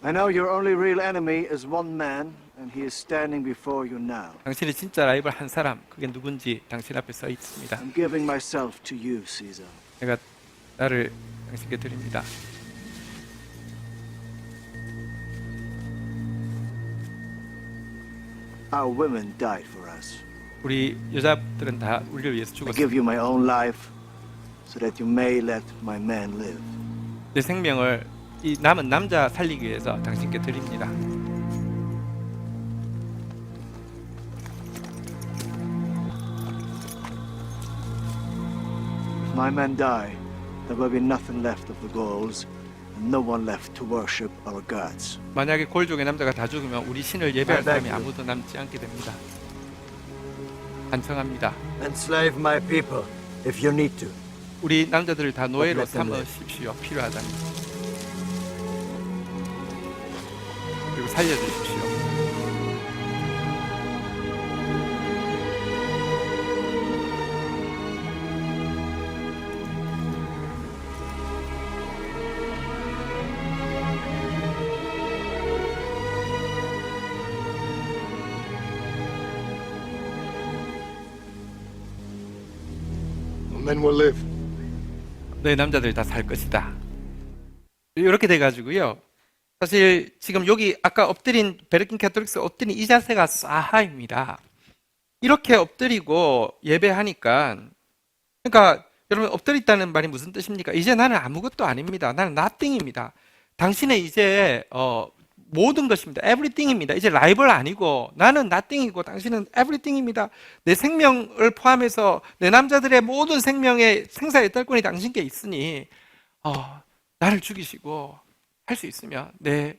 I know your only real enemy is one man, and he is standing before you now. 당신의 진짜 라이벌 한 사람, 그게 누군지 당신 앞에 서 있습니다. I'm giving myself to you, Caesar. 내가 나를 당신께 드립니다. Our women died for us. 우리 여자들은 다 우리를 위해서 I 죽었습니다. give you my own life, so that you may let my men live. 내 생명을 이 남은 남자 살리기 위해서 당신께 드립니다. If my men die, there will be nothing left of the Gauls, and no one left to worship our gods. 만약에 골족의 남자가 다 죽으면 우리 신을 예배할 사람이 아무도 남지 않게 됩니다. 반성합니다. Enslave my people if you need to. 우리 남자들을 다 노예로 Let them live. 삼으십시오. 필요하다면. 그리고 살려주십시오. men will live. 너희 남자들이 다 살 것이다. 이렇게 돼가지고요. 사실 지금 여기 아까 엎드린 베르킨 캐톨릭스 엎드린 이 자세가 사하입니다. 이렇게 엎드리고 예배하니까, 그러니까 여러분 엎드렸다는 말이 무슨 뜻입니까? 이제 나는 아무것도 아닙니다. 나는 nothing입니다. 당신의 이제 모든 것입니다. everything입니다. 이제 라이벌 아니고 나는 nothing이고 당신은 everything입니다. 내 생명을 포함해서 내 남자들의 모든 생명의 생사의 딸권이 당신께 있으니 나를 죽이시고 할 수 있으면 내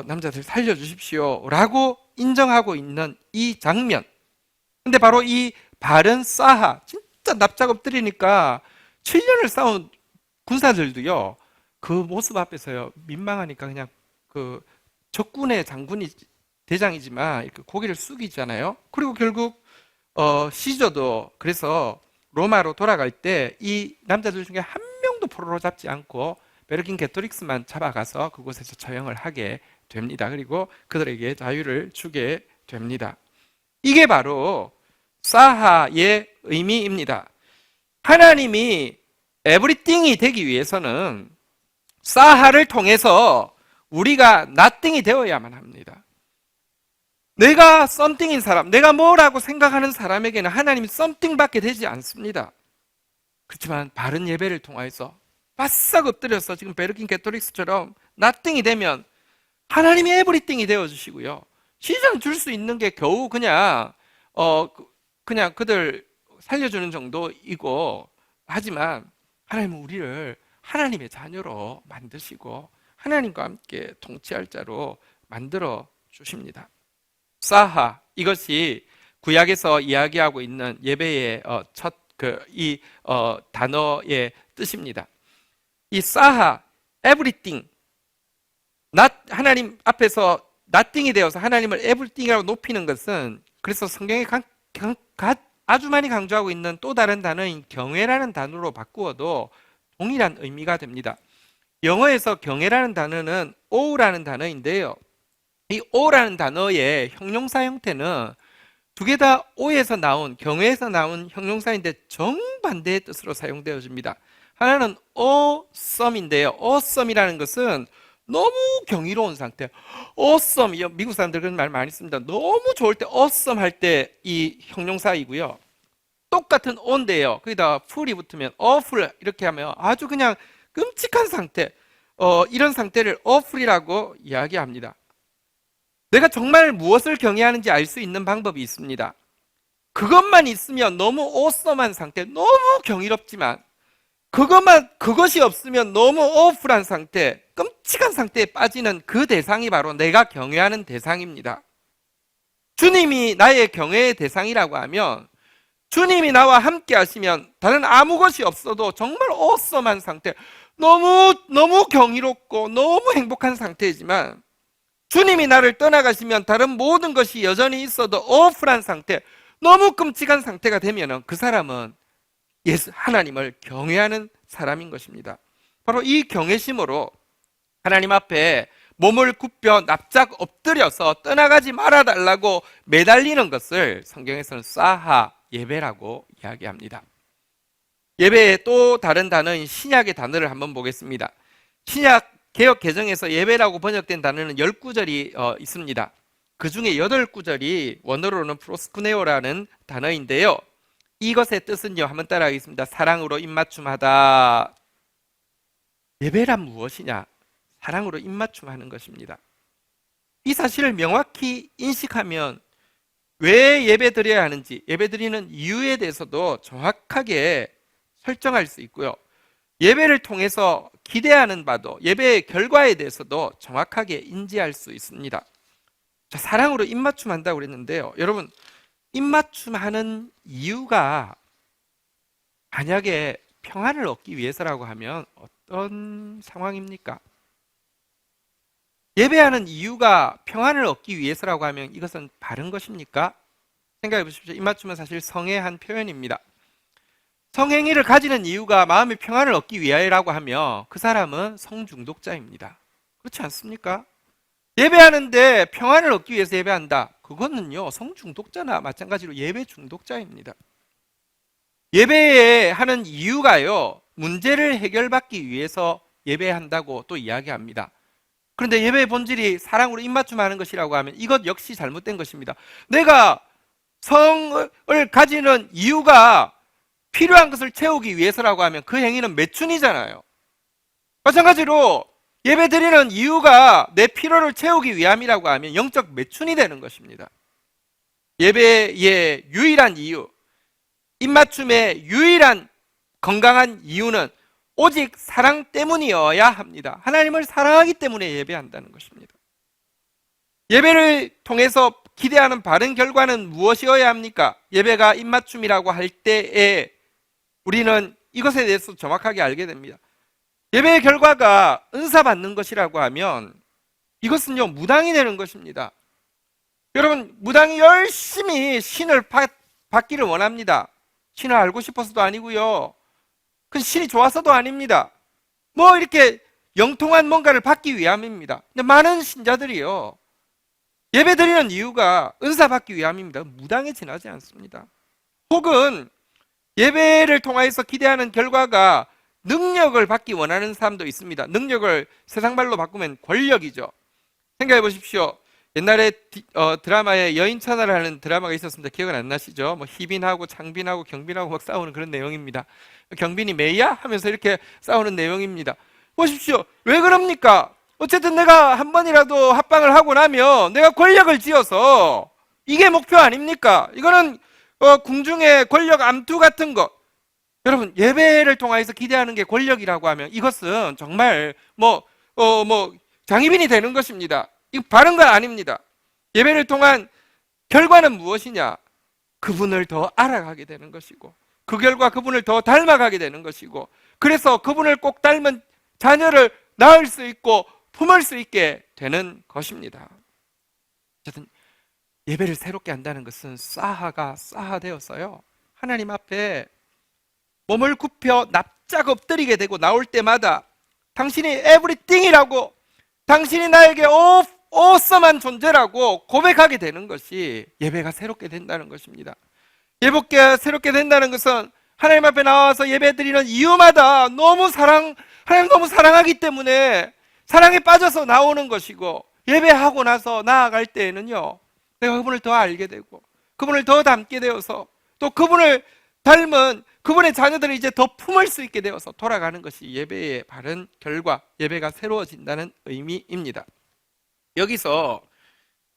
남자들 살려주십시오 라고 인정하고 있는 이 장면. 근데 바로 이 바른 사하, 진짜 납작 엎드리니까 7년을 싸운 군사들도요, 그 모습 앞에서요 민망하니까 그냥 그 적군의 장군이 대장이지만 이렇게 고개를 숙이잖아요. 그리고 결국 시저도 그래서 로마로 돌아갈 때 이 남자들 중에 한 명도 포로로 잡지 않고 베르킨 캐톨릭스만 잡아가서 그곳에서 처형을 하게 됩니다. 그리고 그들에게 자유를 주게 됩니다. 이게 바로 사하의 의미입니다. 하나님이 에브리띵이 되기 위해서는 사하를 통해서 우리가 nothing이 되어야만 합니다. 내가 something인 사람, 내가 뭐라고 생각하는 사람에게는 하나님이 something밖에 되지 않습니다. 그렇지만 바른 예배를 통해서 바싹 엎드려서 지금 베르킨 캐톨릭스처럼 nothing이 되면 하나님이 everything이 되어주시고요. 시선 줄 수 있는 게 겨우 그냥 그들 살려주는 정도이고, 하지만 하나님은 우리를 하나님의 자녀로 만드시고 하나님과 함께 통치할 자로 만들어 주십니다. 사하, 이것이 구약에서 이야기하고 있는 예배의 첫 단어의 뜻입니다. 이 사하, everything, 하나님 앞에서 nothing이 되어서 하나님을 everything이라고 높이는 것은, 그래서 성경에 아주 많이 강조하고 있는 또 다른 단어인 경외라는 단어로 바꾸어도 동일한 의미가 됩니다. 영어에서 경외라는 단어는 aw라는 단어인데요. 이 aw라는 단어의 형용사 형태는 두 개 다 o에서 나온, 경외에서 나온 형용사인데 정반대의 뜻으로 사용되어집니다. 하나는 awesome인데요. awesome이라는 것은 너무 경이로운 상태. awesome, 미국 사람들 그런 말 많이 씁니다. 너무 좋을 때 awesome 할 때 이 형용사이고요. 똑같은 on인데요. 거기다 ful이 붙으면 awful 이렇게 하면 아주 그냥 끔찍한 상태. 이런 상태를 awful이라고 이야기합니다. 내가 정말 무엇을 경외하는지 알 수 있는 방법이 있습니다. 그것만 있으면 너무 awesome한 상태, 너무 경이롭지만 그것이 없으면 너무 awful한 상태, 끔찍한 상태에 빠지는 그 대상이 바로 내가 경외하는 대상입니다. 주님이 나의 경외의 대상이라고 하면, 주님이 나와 함께 하시면 다른 아무 것이 없어도 정말 awesome한 상태, 너무 경이롭고 너무 행복한 상태이지만, 주님이 나를 떠나가시면 다른 모든 것이 여전히 있어도 awful한 상태, 너무 끔찍한 상태가 되면 그 사람은 하나님을 경외하는 사람인 것입니다. 바로 이 경외심으로 하나님 앞에 몸을 굽혀 납작 엎드려서 떠나가지 말아달라고 매달리는 것을 성경에서는 사하, 예배라고 이야기합니다. 예배의 또 다른 단어인 신약의 단어를 한번 보겠습니다. 신약 개역 개정에서 예배라고 번역된 단어는 10구절이 있습니다. 그 중에 8구절이 원어로는 프로스쿠네오라는 단어인데요. 이것의 뜻은요, 한번 따라하겠습니다. 사랑으로 입맞춤하다. 예배란 무엇이냐? 사랑으로 입맞춤하는 것입니다. 이 사실을 명확히 인식하면 왜 예배 드려야 하는지, 예배 드리는 이유에 대해서도 정확하게 설정할 수 있고요. 예배를 통해서 기대하는 바도, 예배의 결과에 대해서도 정확하게 인지할 수 있습니다. 자, 사랑으로 입맞춤한다고 그랬는데요. 여러분, 입맞춤하는 이유가 만약에 평안을 얻기 위해서라고 하면 어떤 상황입니까? 예배하는 이유가 평안을 얻기 위해서라고 하면 이것은 바른 것입니까? 생각해 보십시오. 입맞춤은 사실 성의 한 표현입니다. 성행위를 가지는 이유가 마음의 평안을 얻기 위하여라고 하면 그 사람은 성중독자입니다. 그렇지 않습니까? 예배하는데 평안을 얻기 위해서 예배한다. 그거는요, 성중독자나 마찬가지로 예배 중독자입니다. 예배에 하는 이유가요, 문제를 해결받기 위해서 예배한다고 또 이야기합니다. 그런데 예배의 본질이 사랑으로 입맞춤하는 것이라고 하면 이것 역시 잘못된 것입니다. 내가 성을 가지는 이유가 필요한 것을 채우기 위해서라고 하면 그 행위는 매춘이잖아요. 마찬가지로 예배 드리는 이유가 내 필요를 채우기 위함이라고 하면 영적 매춘이 되는 것입니다. 예배의 유일한 이유, 입맞춤의 유일한 건강한 이유는 오직 사랑 때문이어야 합니다. 하나님을 사랑하기 때문에 예배한다는 것입니다. 예배를 통해서 기대하는 바른 결과는 무엇이어야 합니까? 예배가 입맞춤이라고 할 때에 우리는 이것에 대해서 정확하게 알게 됩니다. 예배의 결과가 은사 받는 것이라고 하면 이것은요, 무당이 되는 것입니다. 여러분, 무당이 열심히 신을 받기를 원합니다. 신을 알고 싶어서도 아니고요, 그 신이 좋아서도 아닙니다. 뭐 이렇게 영통한 뭔가를 받기 위함입니다. 근데 많은 신자들이요, 예배 드리는 이유가 은사 받기 위함입니다. 무당에 지나지 않습니다. 혹은 예배를 통해서 기대하는 결과가 능력을 받기 원하는 사람도 있습니다. 능력을 세상 말로 바꾸면 권력이죠. 생각해 보십시오. 옛날에 드라마에 여인천하라는 드라마가 있었습니다. 기억은 안 나시죠? 뭐 희빈하고 창빈하고 경빈하고 막 싸우는 그런 내용입니다. 경빈이 메이야? 하면서 이렇게 싸우는 내용입니다. 보십시오. 왜 그럽니까? 어쨌든 내가 한 번이라도 합방을 하고 나면 내가 권력을 쥐어서, 이게 목표 아닙니까? 이거는 궁중의 권력 암투 같은 것. 여러분, 예배를 통해서 기대하는 게 권력이라고 하면 이것은 정말 장희빈이 되는 것입니다. 이거 바른 건 아닙니다. 예배를 통한 결과는 무엇이냐? 그분을 더 알아가게 되는 것이고, 그 결과 그분을 더 닮아가게 되는 것이고, 그래서 그분을 꼭 닮은 자녀를 낳을 수 있고 품을 수 있게 되는 것입니다. 어쨌든 예배를 새롭게 한다는 것은 사하가 사하되어서요, 하나님 앞에 몸을 굽혀 납작 엎드리게 되고 나올 때마다 당신이 에브리띵이라고, 당신이 나에게 어썸한 존재라고 고백하게 되는 것이 예배가 새롭게 된다는 것입니다. 예배가 새롭게 된다는 것은 하나님 앞에 나와서 예배 드리는 이유마다 하나님 너무 사랑하기 때문에 사랑에 빠져서 나오는 것이고, 예배하고 나서 나아갈 때에는요, 내가 그분을 더 알게 되고 그분을 더 닮게 되어서 또 그분을 닮은 그분의 자녀들을 이제 더 품을 수 있게 되어서 돌아가는 것이 예배의 바른 결과, 예배가 새로워진다는 의미입니다. 여기서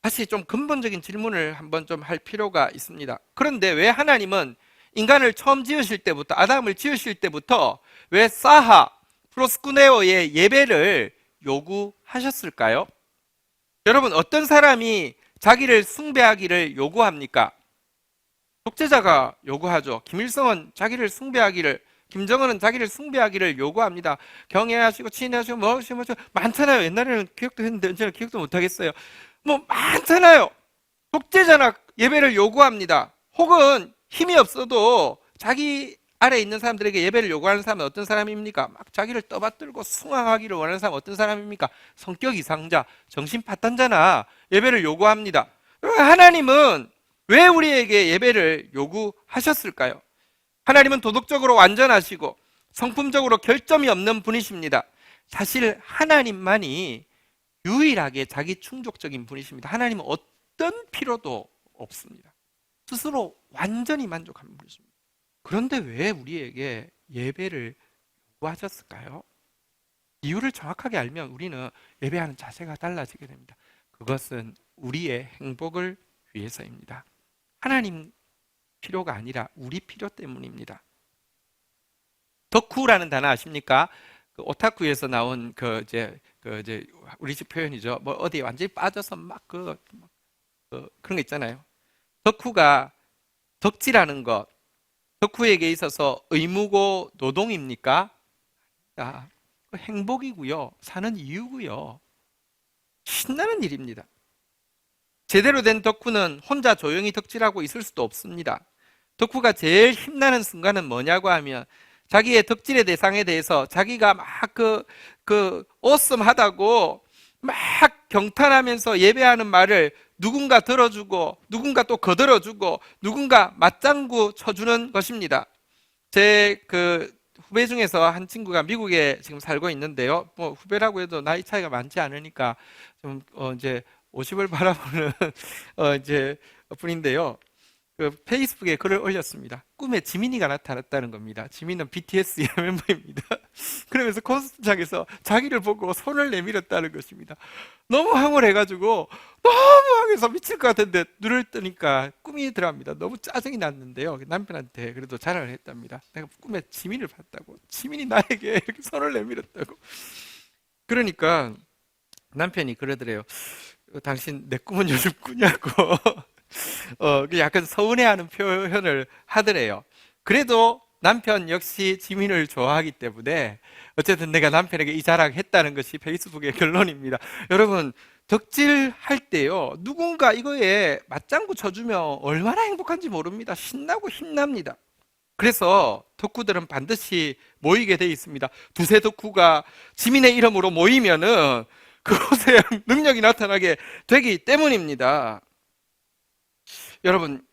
다시 좀 근본적인 질문을 한번 좀 할 필요가 있습니다. 그런데 왜 하나님은 인간을 처음 지으실 때부터, 아담을 지으실 때부터 왜 사하, 프로스쿠네오의 예배를 요구하셨을까요? 여러분, 어떤 사람이 자기를 숭배하기를 요구합니까? 독재자가 요구하죠. 김일성은 자기를 숭배하기를, 김정은은 자기를 숭배하기를 요구합니다. 경애하시고 친애하시고 뭐 많잖아요. 옛날에는 기억도 했는데 언제나 기억도 못하겠어요. 뭐 많잖아요. 독재자나 예배를 요구합니다. 혹은 힘이 없어도 자기 아래 있는 사람들에게 예배를 요구하는 사람은 어떤 사람입니까? 막 자기를 떠받들고 숭앙하기를 원하는 사람은 어떤 사람입니까? 성격 이상자, 정신 파탄자나 예배를 요구합니다. 하나님은 왜 우리에게 예배를 요구하셨을까요? 하나님은 도덕적으로 완전하시고 성품적으로 결점이 없는 분이십니다. 사실 하나님만이 유일하게 자기 충족적인 분이십니다. 하나님은 어떤 필요도 없습니다. 스스로 완전히 만족한 분이십니다. 그런데 왜 우리에게 예배를 요구하셨을까요? 이유를 정확하게 알면 우리는 예배하는 자세가 달라지게 됩니다. 그것은 우리의 행복을 위해서입니다. 하나님 필요가 아니라 우리 필요 때문입니다. 덕후라는 단어 아십니까? 그 오타쿠에서 나온 우리 집 표현이죠. 뭐 어디에 완전히 빠져서 막 그런 거 있잖아요. 덕후가 덕질하는 것, 덕후에게 있어서 의무고 노동입니까? 행복이고요, 사는 이유고요, 신나는 일입니다. 제대로 된 덕후는 혼자 조용히 덕질하고 있을 수도 없습니다. 덕후가 제일 힘나는 순간은 뭐냐고 하면 자기의 덕질의 대상에 대해서 자기가 막 어썸하다고 막 경탄하면서 예배하는 말을 누군가 들어주고 누군가 또 거들어주고 누군가 맞장구 쳐주는 것입니다. 제 그 후배 중에서 한 친구가 미국에 지금 살고 있는데요. 뭐 후배라고 해도 나이 차이가 많지 않으니까 좀 이제 50을 바라보는 이제 분인데요. 그 페이스북에 글을 올렸습니다. 꿈에 지민이가 나타났다는 겁니다. 지민은 BTS의 멤버입니다. 그러면서 콘서트장에서 자기를 보고 손을 내밀었다는 것입니다. 너무 황홀해가지고 너무 황해서 미칠 것 같은데 눈을 뜨니까 꿈이더랍니다. 너무 짜증이 났는데요. 남편한테 그래도 자랑을 했답니다. 내가 꿈에 지민을 봤다고. 지민이 나에게 이렇게 손을 내밀었다고. 그러니까 남편이 그러더래요. 당신 내 꿈은 요즘 꾸냐고. 약간 서운해하는 표현을 하더래요. 그래도 남편 역시 지민을 좋아하기 때문에 어쨌든 내가 남편에게 이 자랑했다는 것이 페이스북의 결론입니다. 여러분, 덕질할 때요, 누군가 이거에 맞장구 쳐주면 얼마나 행복한지 모릅니다. 신나고 힘납니다. 그래서 덕후들은 반드시 모이게 돼 있습니다. 두세 덕후가 지민의 이름으로 모이면은 그곳에 능력이 나타나게 되기 때문입니다. 여러분,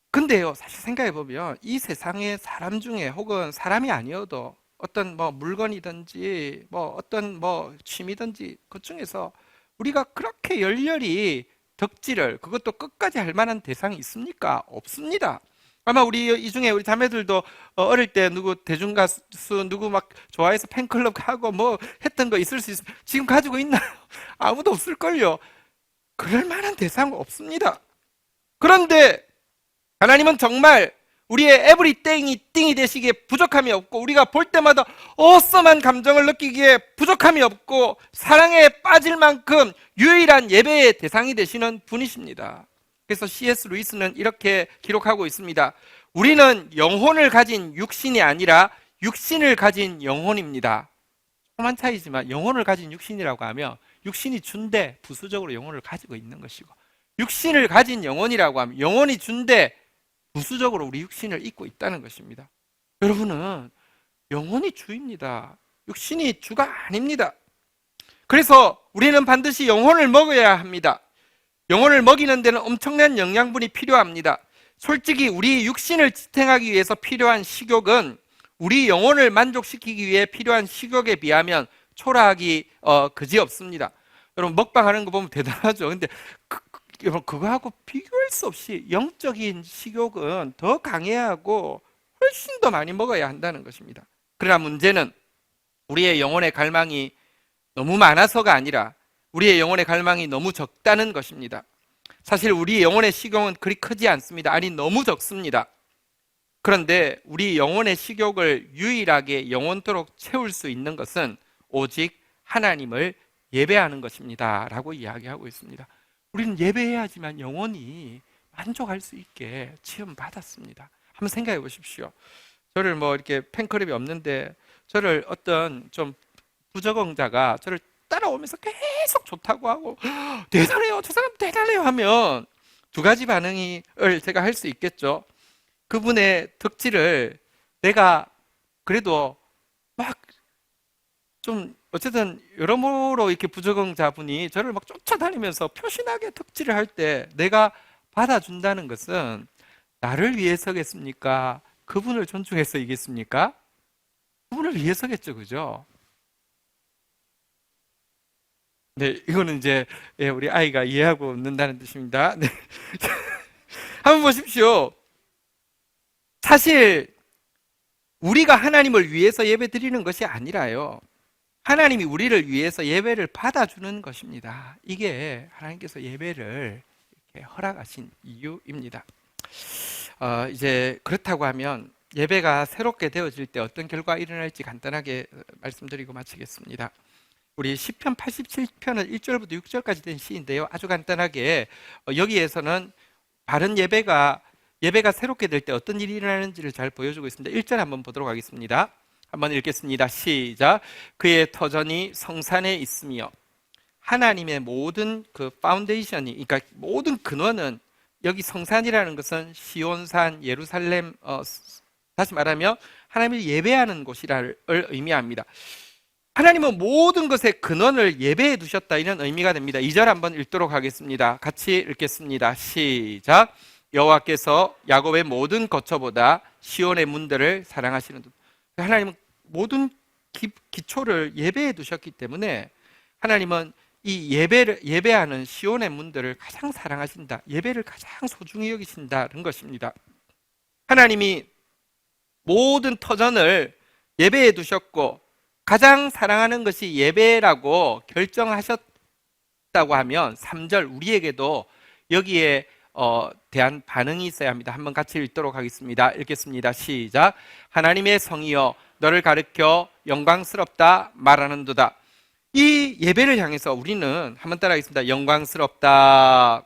근데요, 사실 생각해 보면 이 세상의 사람 중에 혹은 사람이 아니어도 어떤 뭐 물건이든지 뭐 어떤 뭐 취미든지 그 중에서 우리가 그렇게 열렬히 덕질을 그것도 끝까지 할 만한 대상이 있습니까? 없습니다. 아마 우리 이 중에 우리 자매들도 어릴 때 누구 대중 가수 누구 막 좋아해서 팬클럽 하고 뭐 했던 거 있을 수 있습니다. 지금 가지고 있나요? 아무도 없을걸요. 그럴 만한 대상 없습니다. 그런데 하나님은 정말 우리의 에브리띵이 띵이 되시기에 부족함이 없고 우리가 볼 때마다 어썸한 감정을 느끼기에 부족함이 없고 사랑에 빠질 만큼 유일한 예배의 대상이 되시는 분이십니다. 그래서 C.S. 루이스는 이렇게 기록하고 있습니다. 우리는 영혼을 가진 육신이 아니라 육신을 가진 영혼입니다. 조그만 차이지만 영혼을 가진 육신이라고 하면 육신이 준대 부수적으로 영혼을 가지고 있는 것이고, 육신을 가진 영혼이라고 하면 영혼이 준대 부수적으로 우리 육신을 잊고 있다는 것입니다. 여러분은 영혼이 주입니다. 육신이 주가 아닙니다. 그래서 우리는 반드시 영혼을 먹어야 합니다. 영혼을 먹이는 데는 엄청난 영양분이 필요합니다. 솔직히 우리 육신을 지탱하기 위해서 필요한 식욕은 우리 영혼을 만족시키기 위해 필요한 식욕에 비하면 초라하기 그지없습니다. 여러분, 먹방하는 거 보면 대단하죠. 근데 그거하고 비교할 수 없이 영적인 식욕은 더 강해야 하고 훨씬 더 많이 먹어야 한다는 것입니다. 그러나 문제는 우리의 영혼의 갈망이 너무 많아서가 아니라 우리의 영혼의 갈망이 너무 적다는 것입니다. 사실 우리 영혼의 식욕은 그리 크지 않습니다. 아니, 너무 적습니다. 그런데 우리 영혼의 식욕을 유일하게 영원토록 채울 수 있는 것은 오직 하나님을 예배하는 것입니다 라고 이야기하고 있습니다. 우리는 예배해야지만 영혼이 만족할 수 있게 지음받았습니다. 한번 생각해 보십시오. 저를 뭐 이렇게 팬클럽이 없는데 저를 어떤 좀 부적응자가 저를 따라오면서 계속 좋다고 하고 대단해요, 저 사람 대단해요 하면 두 가지 반응을 제가 할 수 있겠죠. 그분의 덕질을 내가 그래도 막 좀 어쨌든 여러모로 이렇게 부적응자분이 저를 막 쫓아다니면서 표신하게 덕질을 할 때 내가 받아준다는 것은 나를 위해서겠습니까? 그분을 존중해서이겠습니까? 그분을 위해서겠죠, 그죠? 네, 이거는 이제 우리 아이가 이해하고 있는다는 뜻입니다. 네. 한번 보십시오. 사실 우리가 하나님을 위해서 예배 드리는 것이 아니라요, 하나님이 우리를 위해서 예배를 받아주는 것입니다. 이게 하나님께서 예배를 이렇게 허락하신 이유입니다. 이제 그렇다고 하면 예배가 새롭게 되어질 때 어떤 결과가 일어날지 간단하게 말씀드리고 마치겠습니다. 우리 시편 87편은 1절부터 6절까지 된 시인데요, 아주 간단하게 여기에서는 바른 예배가 새롭게 될 때 어떤 일이 일어나는지를 잘 보여주고 있습니다. 1절 한번 보도록 하겠습니다. 한번 읽겠습니다. 시작. 그의 터전이 성산에 있으며 하나님의 모든 그 파운데이션이, 그러니까 모든 근원은, 여기 성산이라는 것은 시온산, 예루살렘, 다시 말하면 하나님을 예배하는 곳이라를 의미합니다. 하나님은 모든 것의 근원을 예배해 두셨다, 이런 의미가 됩니다. 2절 한번 읽도록 하겠습니다. 같이 읽겠습니다. 시작. 여호와께서 야곱의 모든 거처보다 시온의 문들을 사랑하시는 분. 하나님은 모든 기초를 예배에 두셨기 때문에 하나님은 이 예배하는 시온의 문들을 가장 사랑하신다. 예배를 가장 소중히 여기신다는 것입니다. 하나님이 모든 터전을 예배에 두셨고 가장 사랑하는 것이 예배라고 결정하셨다고 하면 3절 우리에게도 여기에 대한 반응이 있어야 합니다. 한번 같이 읽도록 하겠습니다. 읽겠습니다. 시작. 하나님의 성이여 너를 가르켜 영광스럽다 말하는도다. 이 예배를 향해서 우리는 한번 따라하겠습니다. 영광스럽다.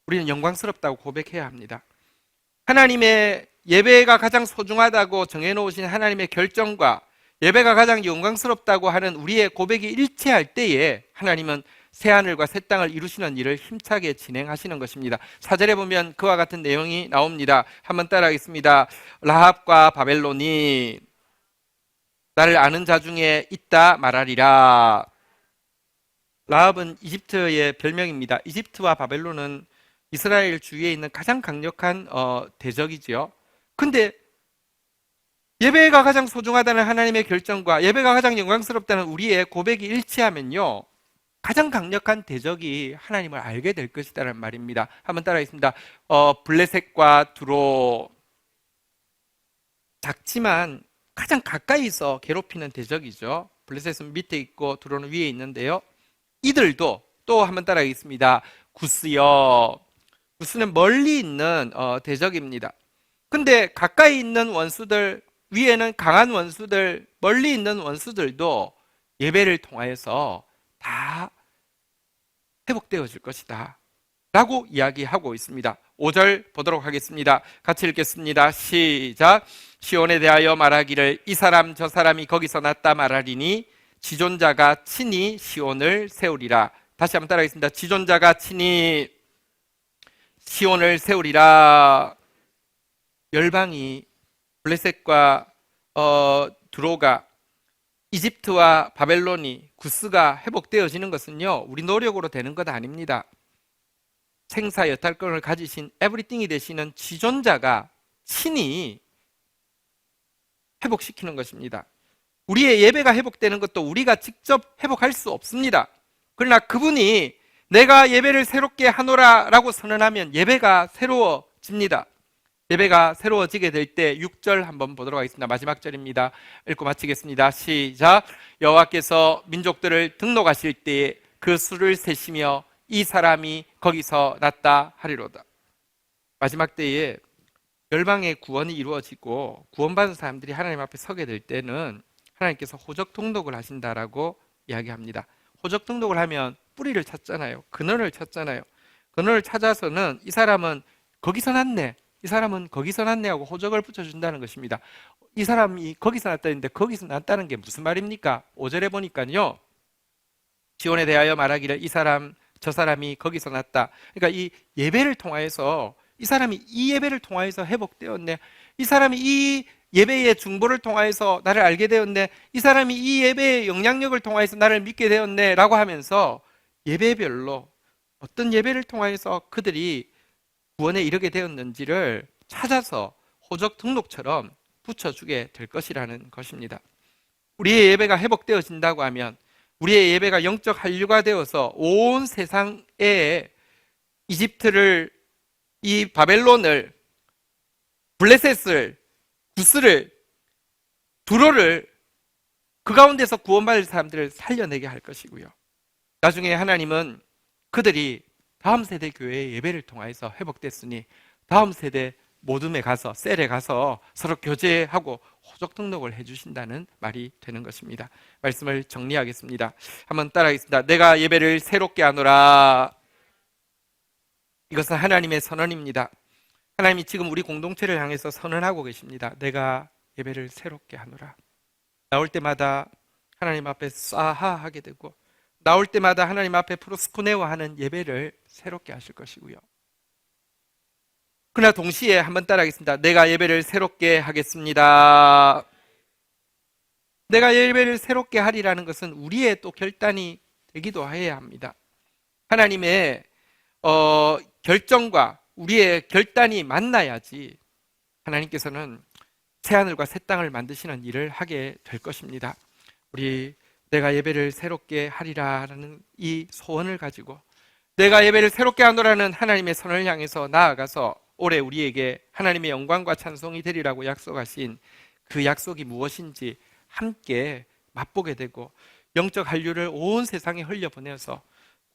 우리는 영광스럽다고 고백해야 합니다. 하나님의 예배가 가장 소중하다고 정해놓으신 하나님의 결정과 예배가 가장 영광스럽다고 하는 우리의 고백이 일치할 때에 하나님은 새하늘과 새 땅을 이루시는 일을 힘차게 진행하시는 것입니다. 4절에 보면 그와 같은 내용이 나옵니다. 한번 따라하겠습니다. 라합과 바벨론이 나를 아는 자 중에 있다 말하리라. 라합은 이집트의 별명입니다. 이집트와 바벨론은 이스라엘 주위에 있는 가장 강력한 대적이지요. 근데 예배가 가장 소중하다는 하나님의 결정과 예배가 가장 영광스럽다는 우리의 고백이 일치하면요, 가장 강력한 대적이 하나님을 알게 될 것이라는 말입니다. 한번 따라하겠습니다. 블레셋과 두로, 작지만 가장 가까이서 괴롭히는 대적이죠. 블레셋은 밑에 있고 두로는 위에 있는데요, 이들도 또 한번 따라하겠습니다. 구스요. 구스는 멀리 있는 대적입니다. 근데 가까이 있는 원수들, 위에는 강한 원수들, 멀리 있는 원수들도 예배를 통하여서 다 회복되어질 것이다 라고 이야기하고 있습니다. 5절 보도록 하겠습니다. 같이 읽겠습니다. 시작. 시온에 대하여 말하기를 이 사람 저 사람이 거기서 났다 말하리니 지존자가 친히 시온을 세우리라. 다시 한번 따라하겠습니다. 지존자가 친히 시온을 세우리라. 열방이 블레셋과 두로가, 이집트와 바벨론이, 구스가 회복되어지는 것은요, 우리 노력으로 되는 것 아닙니다. 생사 여탈권을 가지신 에브리띵이 되시는 지존자가 친히 회복시키는 것입니다. 우리의 예배가 회복되는 것도 우리가 직접 회복할 수 없습니다. 그러나 그분이 내가 예배를 새롭게 하노라 라고 선언하면 예배가 새로워집니다. 예배가 새로워지게 될 때 6절 한번 보도록 하겠습니다. 마지막 절입니다. 읽고 마치겠습니다. 시작. 여호와께서 민족들을 등록하실 때에 그 수를 세시며 이 사람이 거기서 났다 하리로다. 마지막 때에 열방의 구원이 이루어지고 구원받은 사람들이 하나님 앞에 서게 될 때는 하나님께서 호적 등록을 하신다라고 이야기합니다. 호적 등록을 하면 뿌리를 찾잖아요. 근원을 찾잖아요. 근원을 찾아서는 이 사람은 거기서 났네, 이 사람은 거기서 났네 하고 호적을 붙여준다는 것입니다. 이 사람이 거기서 났다는데 거기서 났다는 게 무슨 말입니까? 5절에 보니까요, 시온에 대하여 말하기를 이 사람 저 사람이 거기서 났다. 그러니까 이 예배를 통하여서 이 사람이 이 예배를 통하여서 회복되었네, 이 사람이 이 예배의 중보를 통하여서 나를 알게 되었네, 이 사람이 이 예배의 영향력을 통하여서 나를 믿게 되었네 라고 하면서 예배별로 어떤 예배를 통하여서 그들이 구원에 이르게 되었는지를 찾아서 호적 등록처럼 붙여주게 될 것이라는 것입니다. 우리의 예배가 회복되어진다고 하면 우리의 예배가 영적 한류가 되어서 온 세상에 이집트를, 이 바벨론을, 블레셋을, 구스를, 두로를, 그 가운데서 구원받을 사람들을 살려내게 할 것이고요, 나중에 하나님은 그들이 다음 세대 교회의 예배를 통해서 회복됐으니 다음 세대 모둠에 가서, 셀에 가서 서로 교제하고 호적 등록을 해주신다는 말이 되는 것입니다. 말씀을 정리하겠습니다. 한번 따라하겠습니다. 내가 예배를 새롭게 하노라. 이것은 하나님의 선언입니다. 하나님이 지금 우리 공동체를 향해서 선언하고 계십니다. 내가 예배를 새롭게 하노라. 나올 때마다 하나님 앞에 싸하하게 되고, 나올 때마다 하나님 앞에 프로스쿠네오 하는 예배를 새롭게 하실 것이고요. 그러나 동시에 한번 따라하겠습니다. 내가 예배를 새롭게 하겠습니다. 내가 예배를 새롭게 하리라는 것은 우리의 또 결단이 되기도 해야 합니다. 하나님의 결정과 우리의 결단이 만나야지 하나님께서는 새하늘과 새 땅을 만드시는 일을 하게 될 것입니다. 우리 내가 예배를 새롭게 하리라라는 이 소원을 가지고 내가 예배를 새롭게 하노라는 하나님의 선을 향해서 나아가서 올해 우리에게 하나님의 영광과 찬송이 되리라고 약속하신 그 약속이 무엇인지 함께 맛보게 되고 영적 한류를 온 세상에 흘려보내서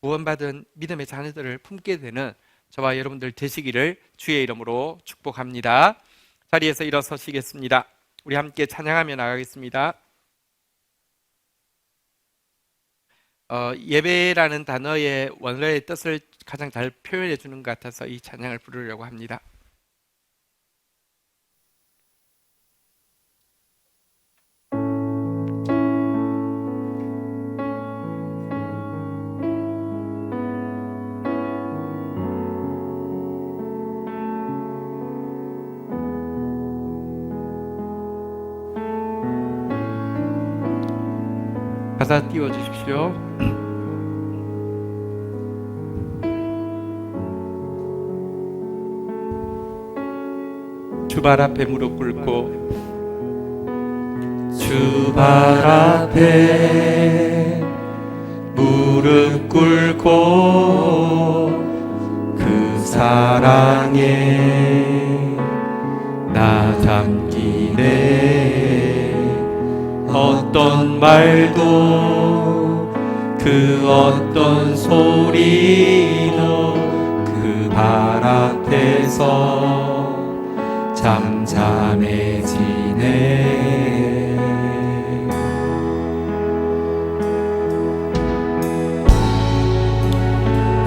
구원받은 믿음의 자녀들을 품게 되는 저와 여러분들 되시기를 주의 이름으로 축복합니다. 자리에서 일어서시겠습니다. 우리 함께 찬양하며 나가겠습니다. 예배라는 단어의 원래의 뜻을 가장 잘 표현해 주는 것 같아서 이 찬양을 부르려고 합니다. 가사 띄워주십시오. 주발 앞에 무릎 꿇고 주발 앞에 무릎 꿇고 그 사랑에 나 잠기네. 어떤 말도 그 어떤 소리도 그 발 앞에서 잠잠해지네.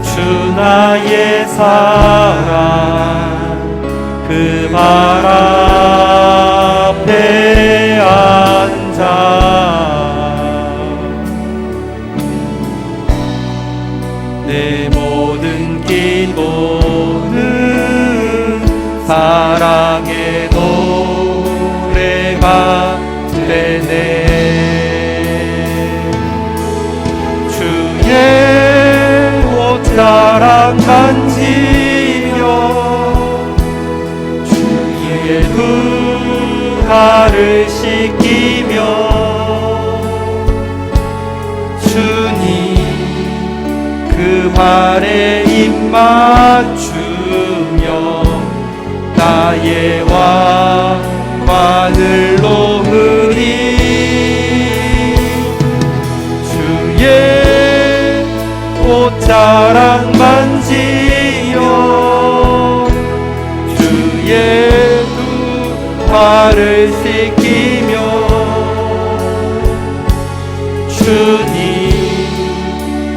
주 나의 사랑 그 발 앞에 내 모든 기도는 사랑의 노래가 되네. 주의 옷자락 만지며 주의 두 발을 씻기며 주님 그 발에 입 맞추며 나의 왕관을 놓으리. 주의 옷자락 만지며 주의 두 발을 씻기며 주님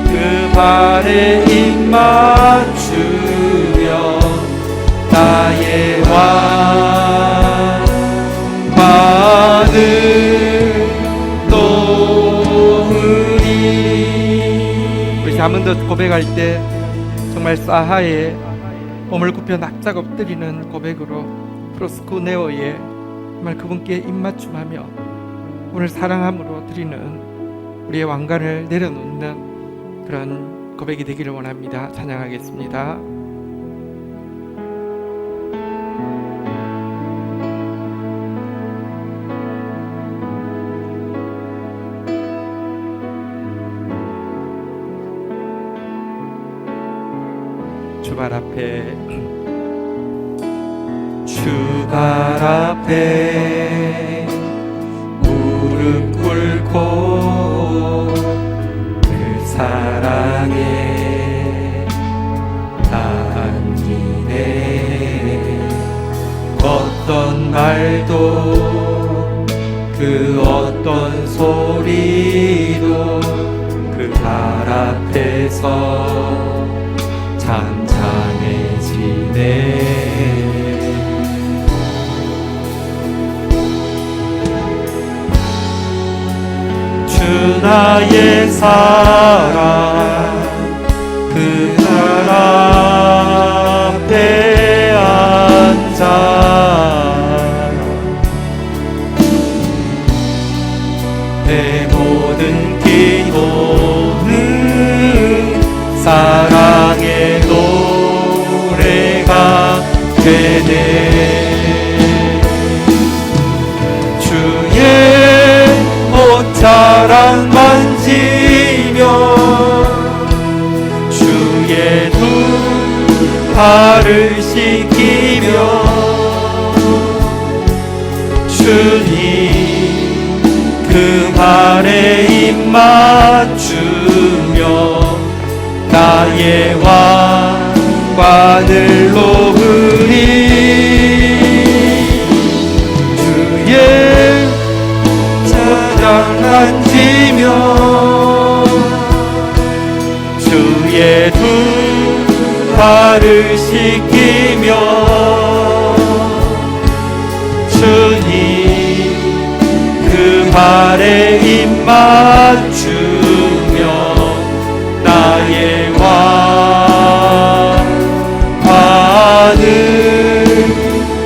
그 발에 입 맞추며 나의 왕관을 놓으리. 우리 한 번 더 고백할 때 정말 사하에 몸을 굽혀 납작 엎드리는 고백으로 프로스쿠네오에 정말 그분께 입맞춤하며 오늘 사랑함으로 드리는 우리의 왕관을 내려놓는 그런 고백이 되기를 원합니다. 찬양하겠습니다. 주발 앞에 주발 앞에 무릎 꿇고 그 사랑에 안기네. 어떤 말도 그 어떤 소리도 그 발 앞에서 잠잠해지네. 주 나의 사랑 그 발 앞에 앉아 내 모든 기도는 사랑의 노래가 되네. 발을 씻기며 주님 그 발에 입 맞추며 나의 왕관을 놓으리 주의 자랑 만지며 주의 두 발을 씻기며 주님 그 발에 입 맞추며 나의 왕관을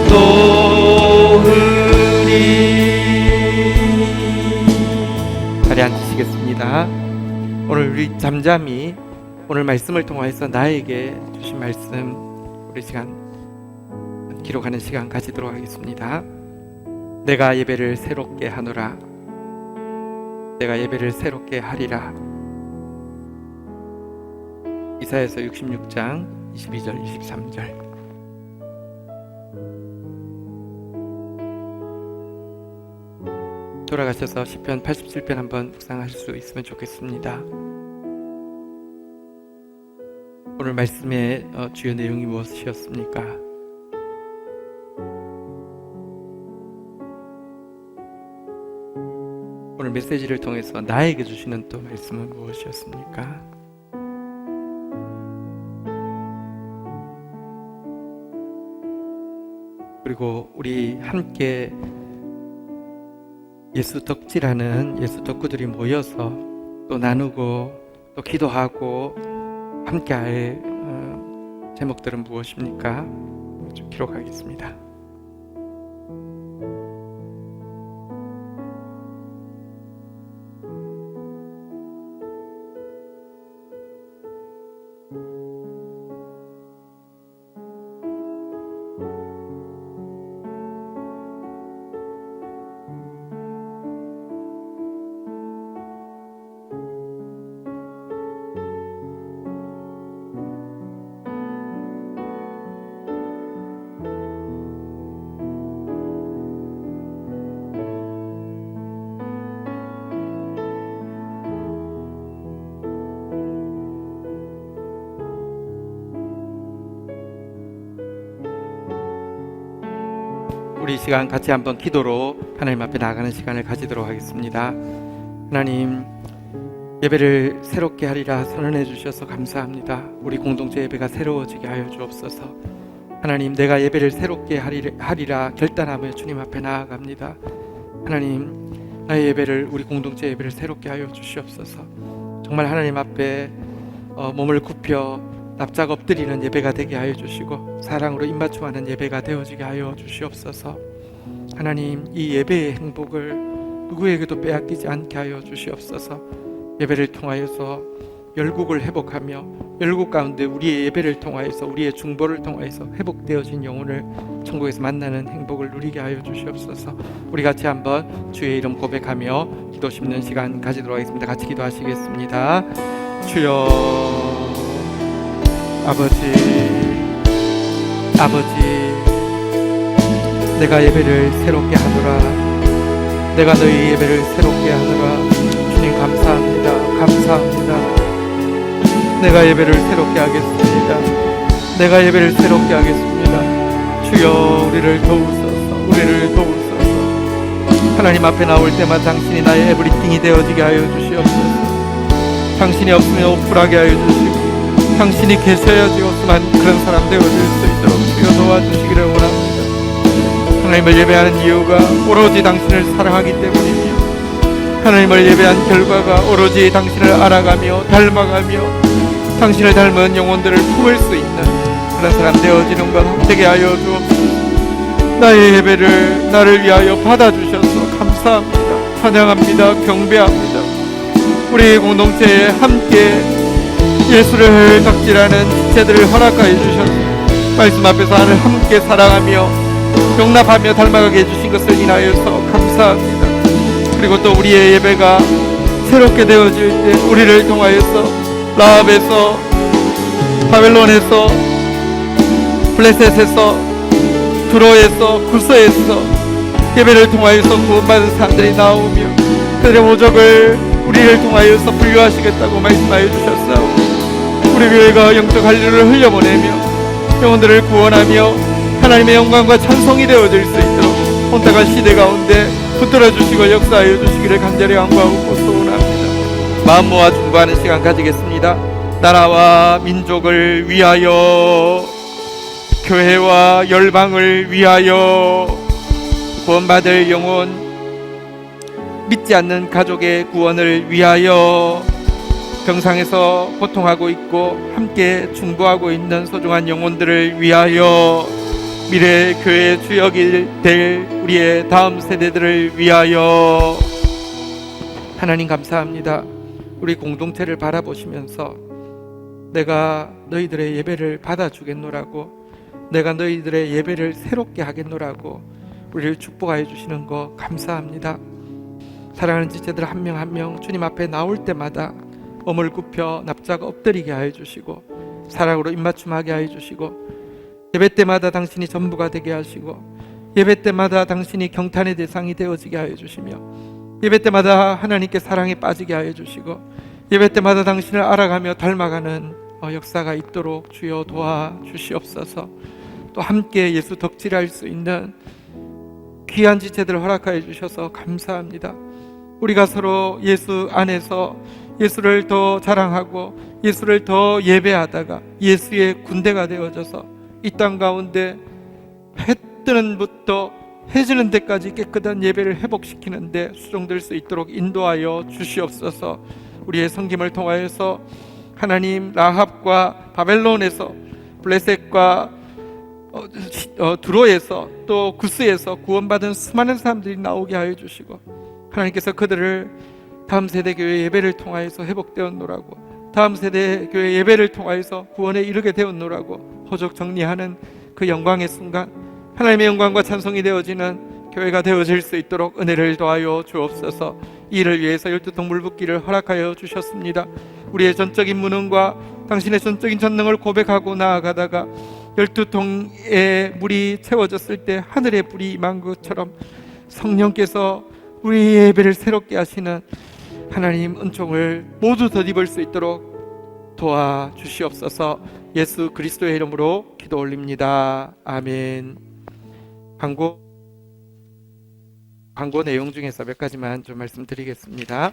놓으리. 자리에 앉으시겠습니다. 오늘 우리 잠잠히 오늘 말씀을 통하여서 나에게 주신 말씀 우리 시간 기록하는 시간 가지도록 하겠습니다. 내가 예배를 새롭게 하노라. 내가 예배를 새롭게 하리라. 이사야서 66장 22절 23절. 돌아가셔서 시편 87편 한번 묵상할 수 있으면 좋겠습니다. 오늘 말씀의 주요 내용이 무엇이었습니까? 오늘 메시지를 통해서 나에게 주시는 또 말씀은 무엇이었습니까? 그리고 우리 함께 예수 덕질하는 예수 덕후들이 모여서 또 나누고 또 기도하고 함께할 제목들은 무엇입니까? 좀 기록하겠습니다. 우리 시간 같이 한번 기도로 하나님 앞에 나아가는 시간을 가지도록 하겠습니다. 하나님, 예배를 새롭게 하리라 선언해 주셔서 감사합니다. 우리 공동체 예배가 새로워지게 하여 주옵소서. 하나님, 내가 예배를 새롭게 하리라 결단하며 주님 앞에 나아갑니다. 하나님, 나의 예배를, 우리 공동체 예배를 새롭게 하여 주시옵소서. 정말 하나님 앞에 몸을 굽혀 납작 엎드리는 예배가 되게 하여 주시고 사랑으로 입맞춤하는 예배가 되어지게 하여 주시옵소서. 하나님, 이 예배의 행복을 누구에게도 빼앗기지 않게 하여 주시옵소서. 예배를 통하여서 열국을 회복하며 열국 가운데 우리의 예배를 통하여서 우리의 중보를 통하여서 회복되어진 영혼을 천국에서 만나는 행복을 누리게 하여 주시옵소서. 우리 같이 한번 주의 이름 고백하며 기도 심는 시간 가지도록 하겠습니다. 같이 기도하시겠습니다. 주여, 아버지, 내가 예배를 새롭게 하노라. 내가 너희 예배를 새롭게 하노라. 주님 감사합니다. 내가 예배를 새롭게 하겠습니다. 내가 예배를 새롭게 하겠습니다. 주여, 우리를 도우소서. 하나님 앞에 나올 때마다 당신이 나의 에브리띵이 되어지게 하여 주시옵소서. 당신이 없으면 오프라게 하여 주시고 당신이 계셔야지만 그런 사람 되어질 수 있도록 주여 도와주시기를 원합니다. 하나님을 예배하는 이유가 오로지 당신을 사랑하기 때문이며 하나님을 예배한 결과가 오로지 당신을 알아가며 닮아가며 당신을 닮은 영혼들을 품을 수 있는 그런 사람 되어지는 것 되게 하여 주옵소서. 나의 예배를 나를 위하여 받아주셔서 감사합니다. 찬양합니다. 경배합니다. 우리 공동체에 함께 예수를 덕질하는 지체들을 허락하여 주셔서 말씀 앞에서 하나님을 함께 사랑하며 용납하며 닮아가게 해주신 것을 인하여서 감사합니다. 그리고 또 우리의 예배가 새롭게 되어질 때 우리를 통하여서 라합에서 바벨론에서 블레셋에서, 두로에서, 구서에서 예배를 통하여서 구원받은 사람들이 나오며 그들의 모적을 우리를 통하여서 분류하시겠다고 말씀하여 주셨사오니 우리 교회가 영적 한류를 흘려보내며 영혼들을 구원하며 하나님의 영광과 찬송이 되어질 수 있도록 혼탁한 시대 가운데 붙들어 주시고 역사하여 주시기를 간절히 간구하고 소원합니다. 마음 모아 중보하는 시간 가지겠습니다. 나라와 민족을 위하여, 교회와 열방을 위하여, 구원받을 영혼, 믿지 않는 가족의 구원을 위하여, 병상에서 고통하고 있고 함께 중보하고 있는 소중한 영혼들을 위하여, 미래 교회 주역이 될 우리의 다음 세대들을 위하여. 하나님 감사합니다. 우리 공동체를 바라보시면서 내가 너희들의 예배를 받아주겠노라고, 내가 너희들의 예배를 새롭게 하겠노라고 우리를 축복하여 주시는 거 감사합니다. 사랑하는 지체들 한 명 한 명 주님 앞에 나올 때마다 몸을 굽혀 납작 엎드리게 하여 주시고 사랑으로 입맞춤하게 하여 주시고 예배 때마다 당신이 전부가 되게 하시고 예배 때마다 당신이 경탄의 대상이 되어지게 하여 주시며 예배 때마다 하나님께 사랑에 빠지게 하여 주시고 예배 때마다 당신을 알아가며 닮아가는 역사가 있도록 주여 도와주시옵소서. 또 함께 예수 덕질할 수 있는 귀한 지체들을 허락하여 주셔서 감사합니다. 우리가 서로 예수 안에서 예수를 더 자랑하고 예수를 더 예배하다가 예수의 군대가 되어져서 이 땅 가운데 해 뜨는 부터 해 지는 데까지 깨끗한 예배를 회복시키는데 수종될 수 있도록 인도하여 주시옵소서. 우리의 섬김을 통하여서 하나님, 라합과 바벨론에서, 블레셋과 두로에서, 또 구스에서 구원받은 수많은 사람들이 나오게 하여 주시고 하나님께서 그들을 다음 세대 교회 예배를 통하여서 회복되었노라고, 다음 세대 교회 예배를 통하여서 구원에 이르게 되었노라고 호적 정리하는 그 영광의 순간, 하나님의 영광과 찬송이 되어지는 교회가 되어질 수 있도록 은혜를 더하여 주옵소서. 이 일을 위해서 12통 물붓기를 허락하여 주셨습니다. 우리의 전적인 무능과 당신의 전적인 전능을 고백하고 나아가다가 12통의 물이 채워졌을 때 하늘의 불이 임한 것처럼 성령께서 우리의 예배를 새롭게 하시는 하나님 은총을 모두 덧입을 수 있도록 도와주시옵소서. 예수 그리스도의 이름으로 기도 올립니다. 아멘. 광고 내용 중에서 몇 가지만 좀 말씀드리겠습니다.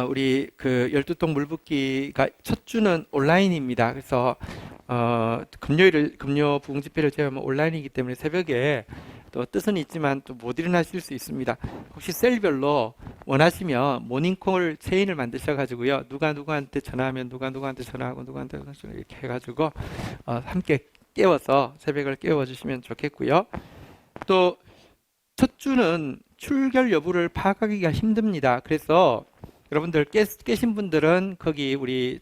우리 그 12통 물붓기가 첫 주는 온라인입니다. 그래서 금요 부흥집회를 제외하면 온라인이기 때문에 새벽에 또 뜻은 있지만 또 못 일어나실 수 있습니다. 혹시 셀별로 원하시면 모닝콜 체인을 만드셔가지고요, 누가 누구한테 전화하면 누가 누구한테 전화하고 누구한테 이렇게 해가지고 함께 깨워서 새벽을 깨워주시면 좋겠고요. 또 첫 주는 출결 여부를 파악하기가 힘듭니다. 그래서 여러분들 깨신 분들은 거기 우리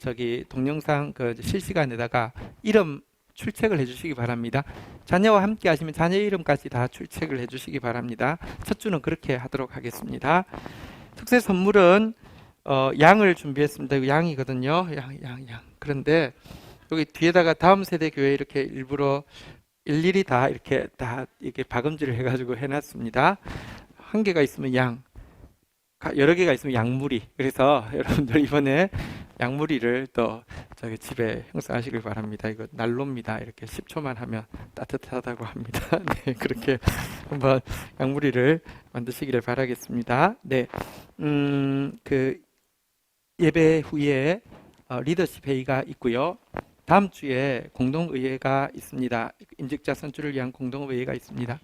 동영상 그 실시간에다가 이름 출첵을 해주시기 바랍니다. 자녀와 함께 하시면 자녀 이름까지 다 출첵을 해주시기 바랍니다. 첫 주는 그렇게 하도록 하겠습니다. 특세 선물은 양을 준비했습니다. 이거 양이거든요. 양. 그런데 여기 뒤에다가 다음 세대 교회 이렇게 일부러 일일이 다 이렇게 박음질을 해가지고 해놨습니다. 한 개가 있으면 양, 여러 개가 있으면 양무리. 그래서 여러분들 이번에 양무리를 또 집에 형성하시길 바랍니다. 이거 난로입니다. 이렇게 10초만 하면 따뜻하다고 합니다. 네, 그렇게 한번 양무리를 만드시기를 바라겠습니다. 네, 그 예배 후에 리더십 회의가 있고요. 다음 주에 공동의회가 있습니다. 임직자 선출을 위한 공동의회가 있습니다.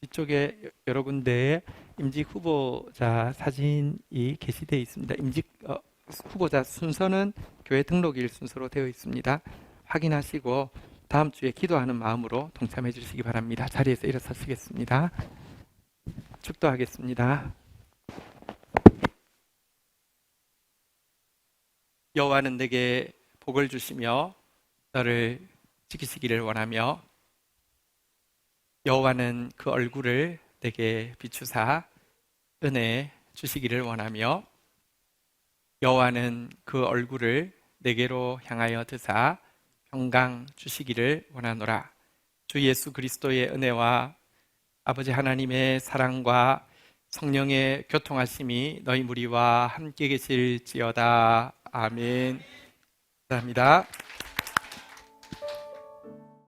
뒤쪽에 여러 군데에 임직 후보자 사진이 게시되어 있습니다. 임직 후보자 순서는 교회 등록일 순서로 되어 있습니다. 확인하시고 다음 주에 기도하는 마음으로 동참해 주시기 바랍니다. 자리에서 일어서시겠습니다. 축도하겠습니다. 여호와는 내게 복을 주시며 너를 지키시기를 원하며 여호와는 그 얼굴을 내게 비추사 은혜 주시기를 원하며 여호와는 그 얼굴을 내게로 향하여 드사 건강 주시기를 원하노라. 주 예수 그리스도의 은혜와 아버지 하나님의 사랑과 성령의 교통하심이 너희 무리와 함께 계실지어다. 아멘. 감사합니다.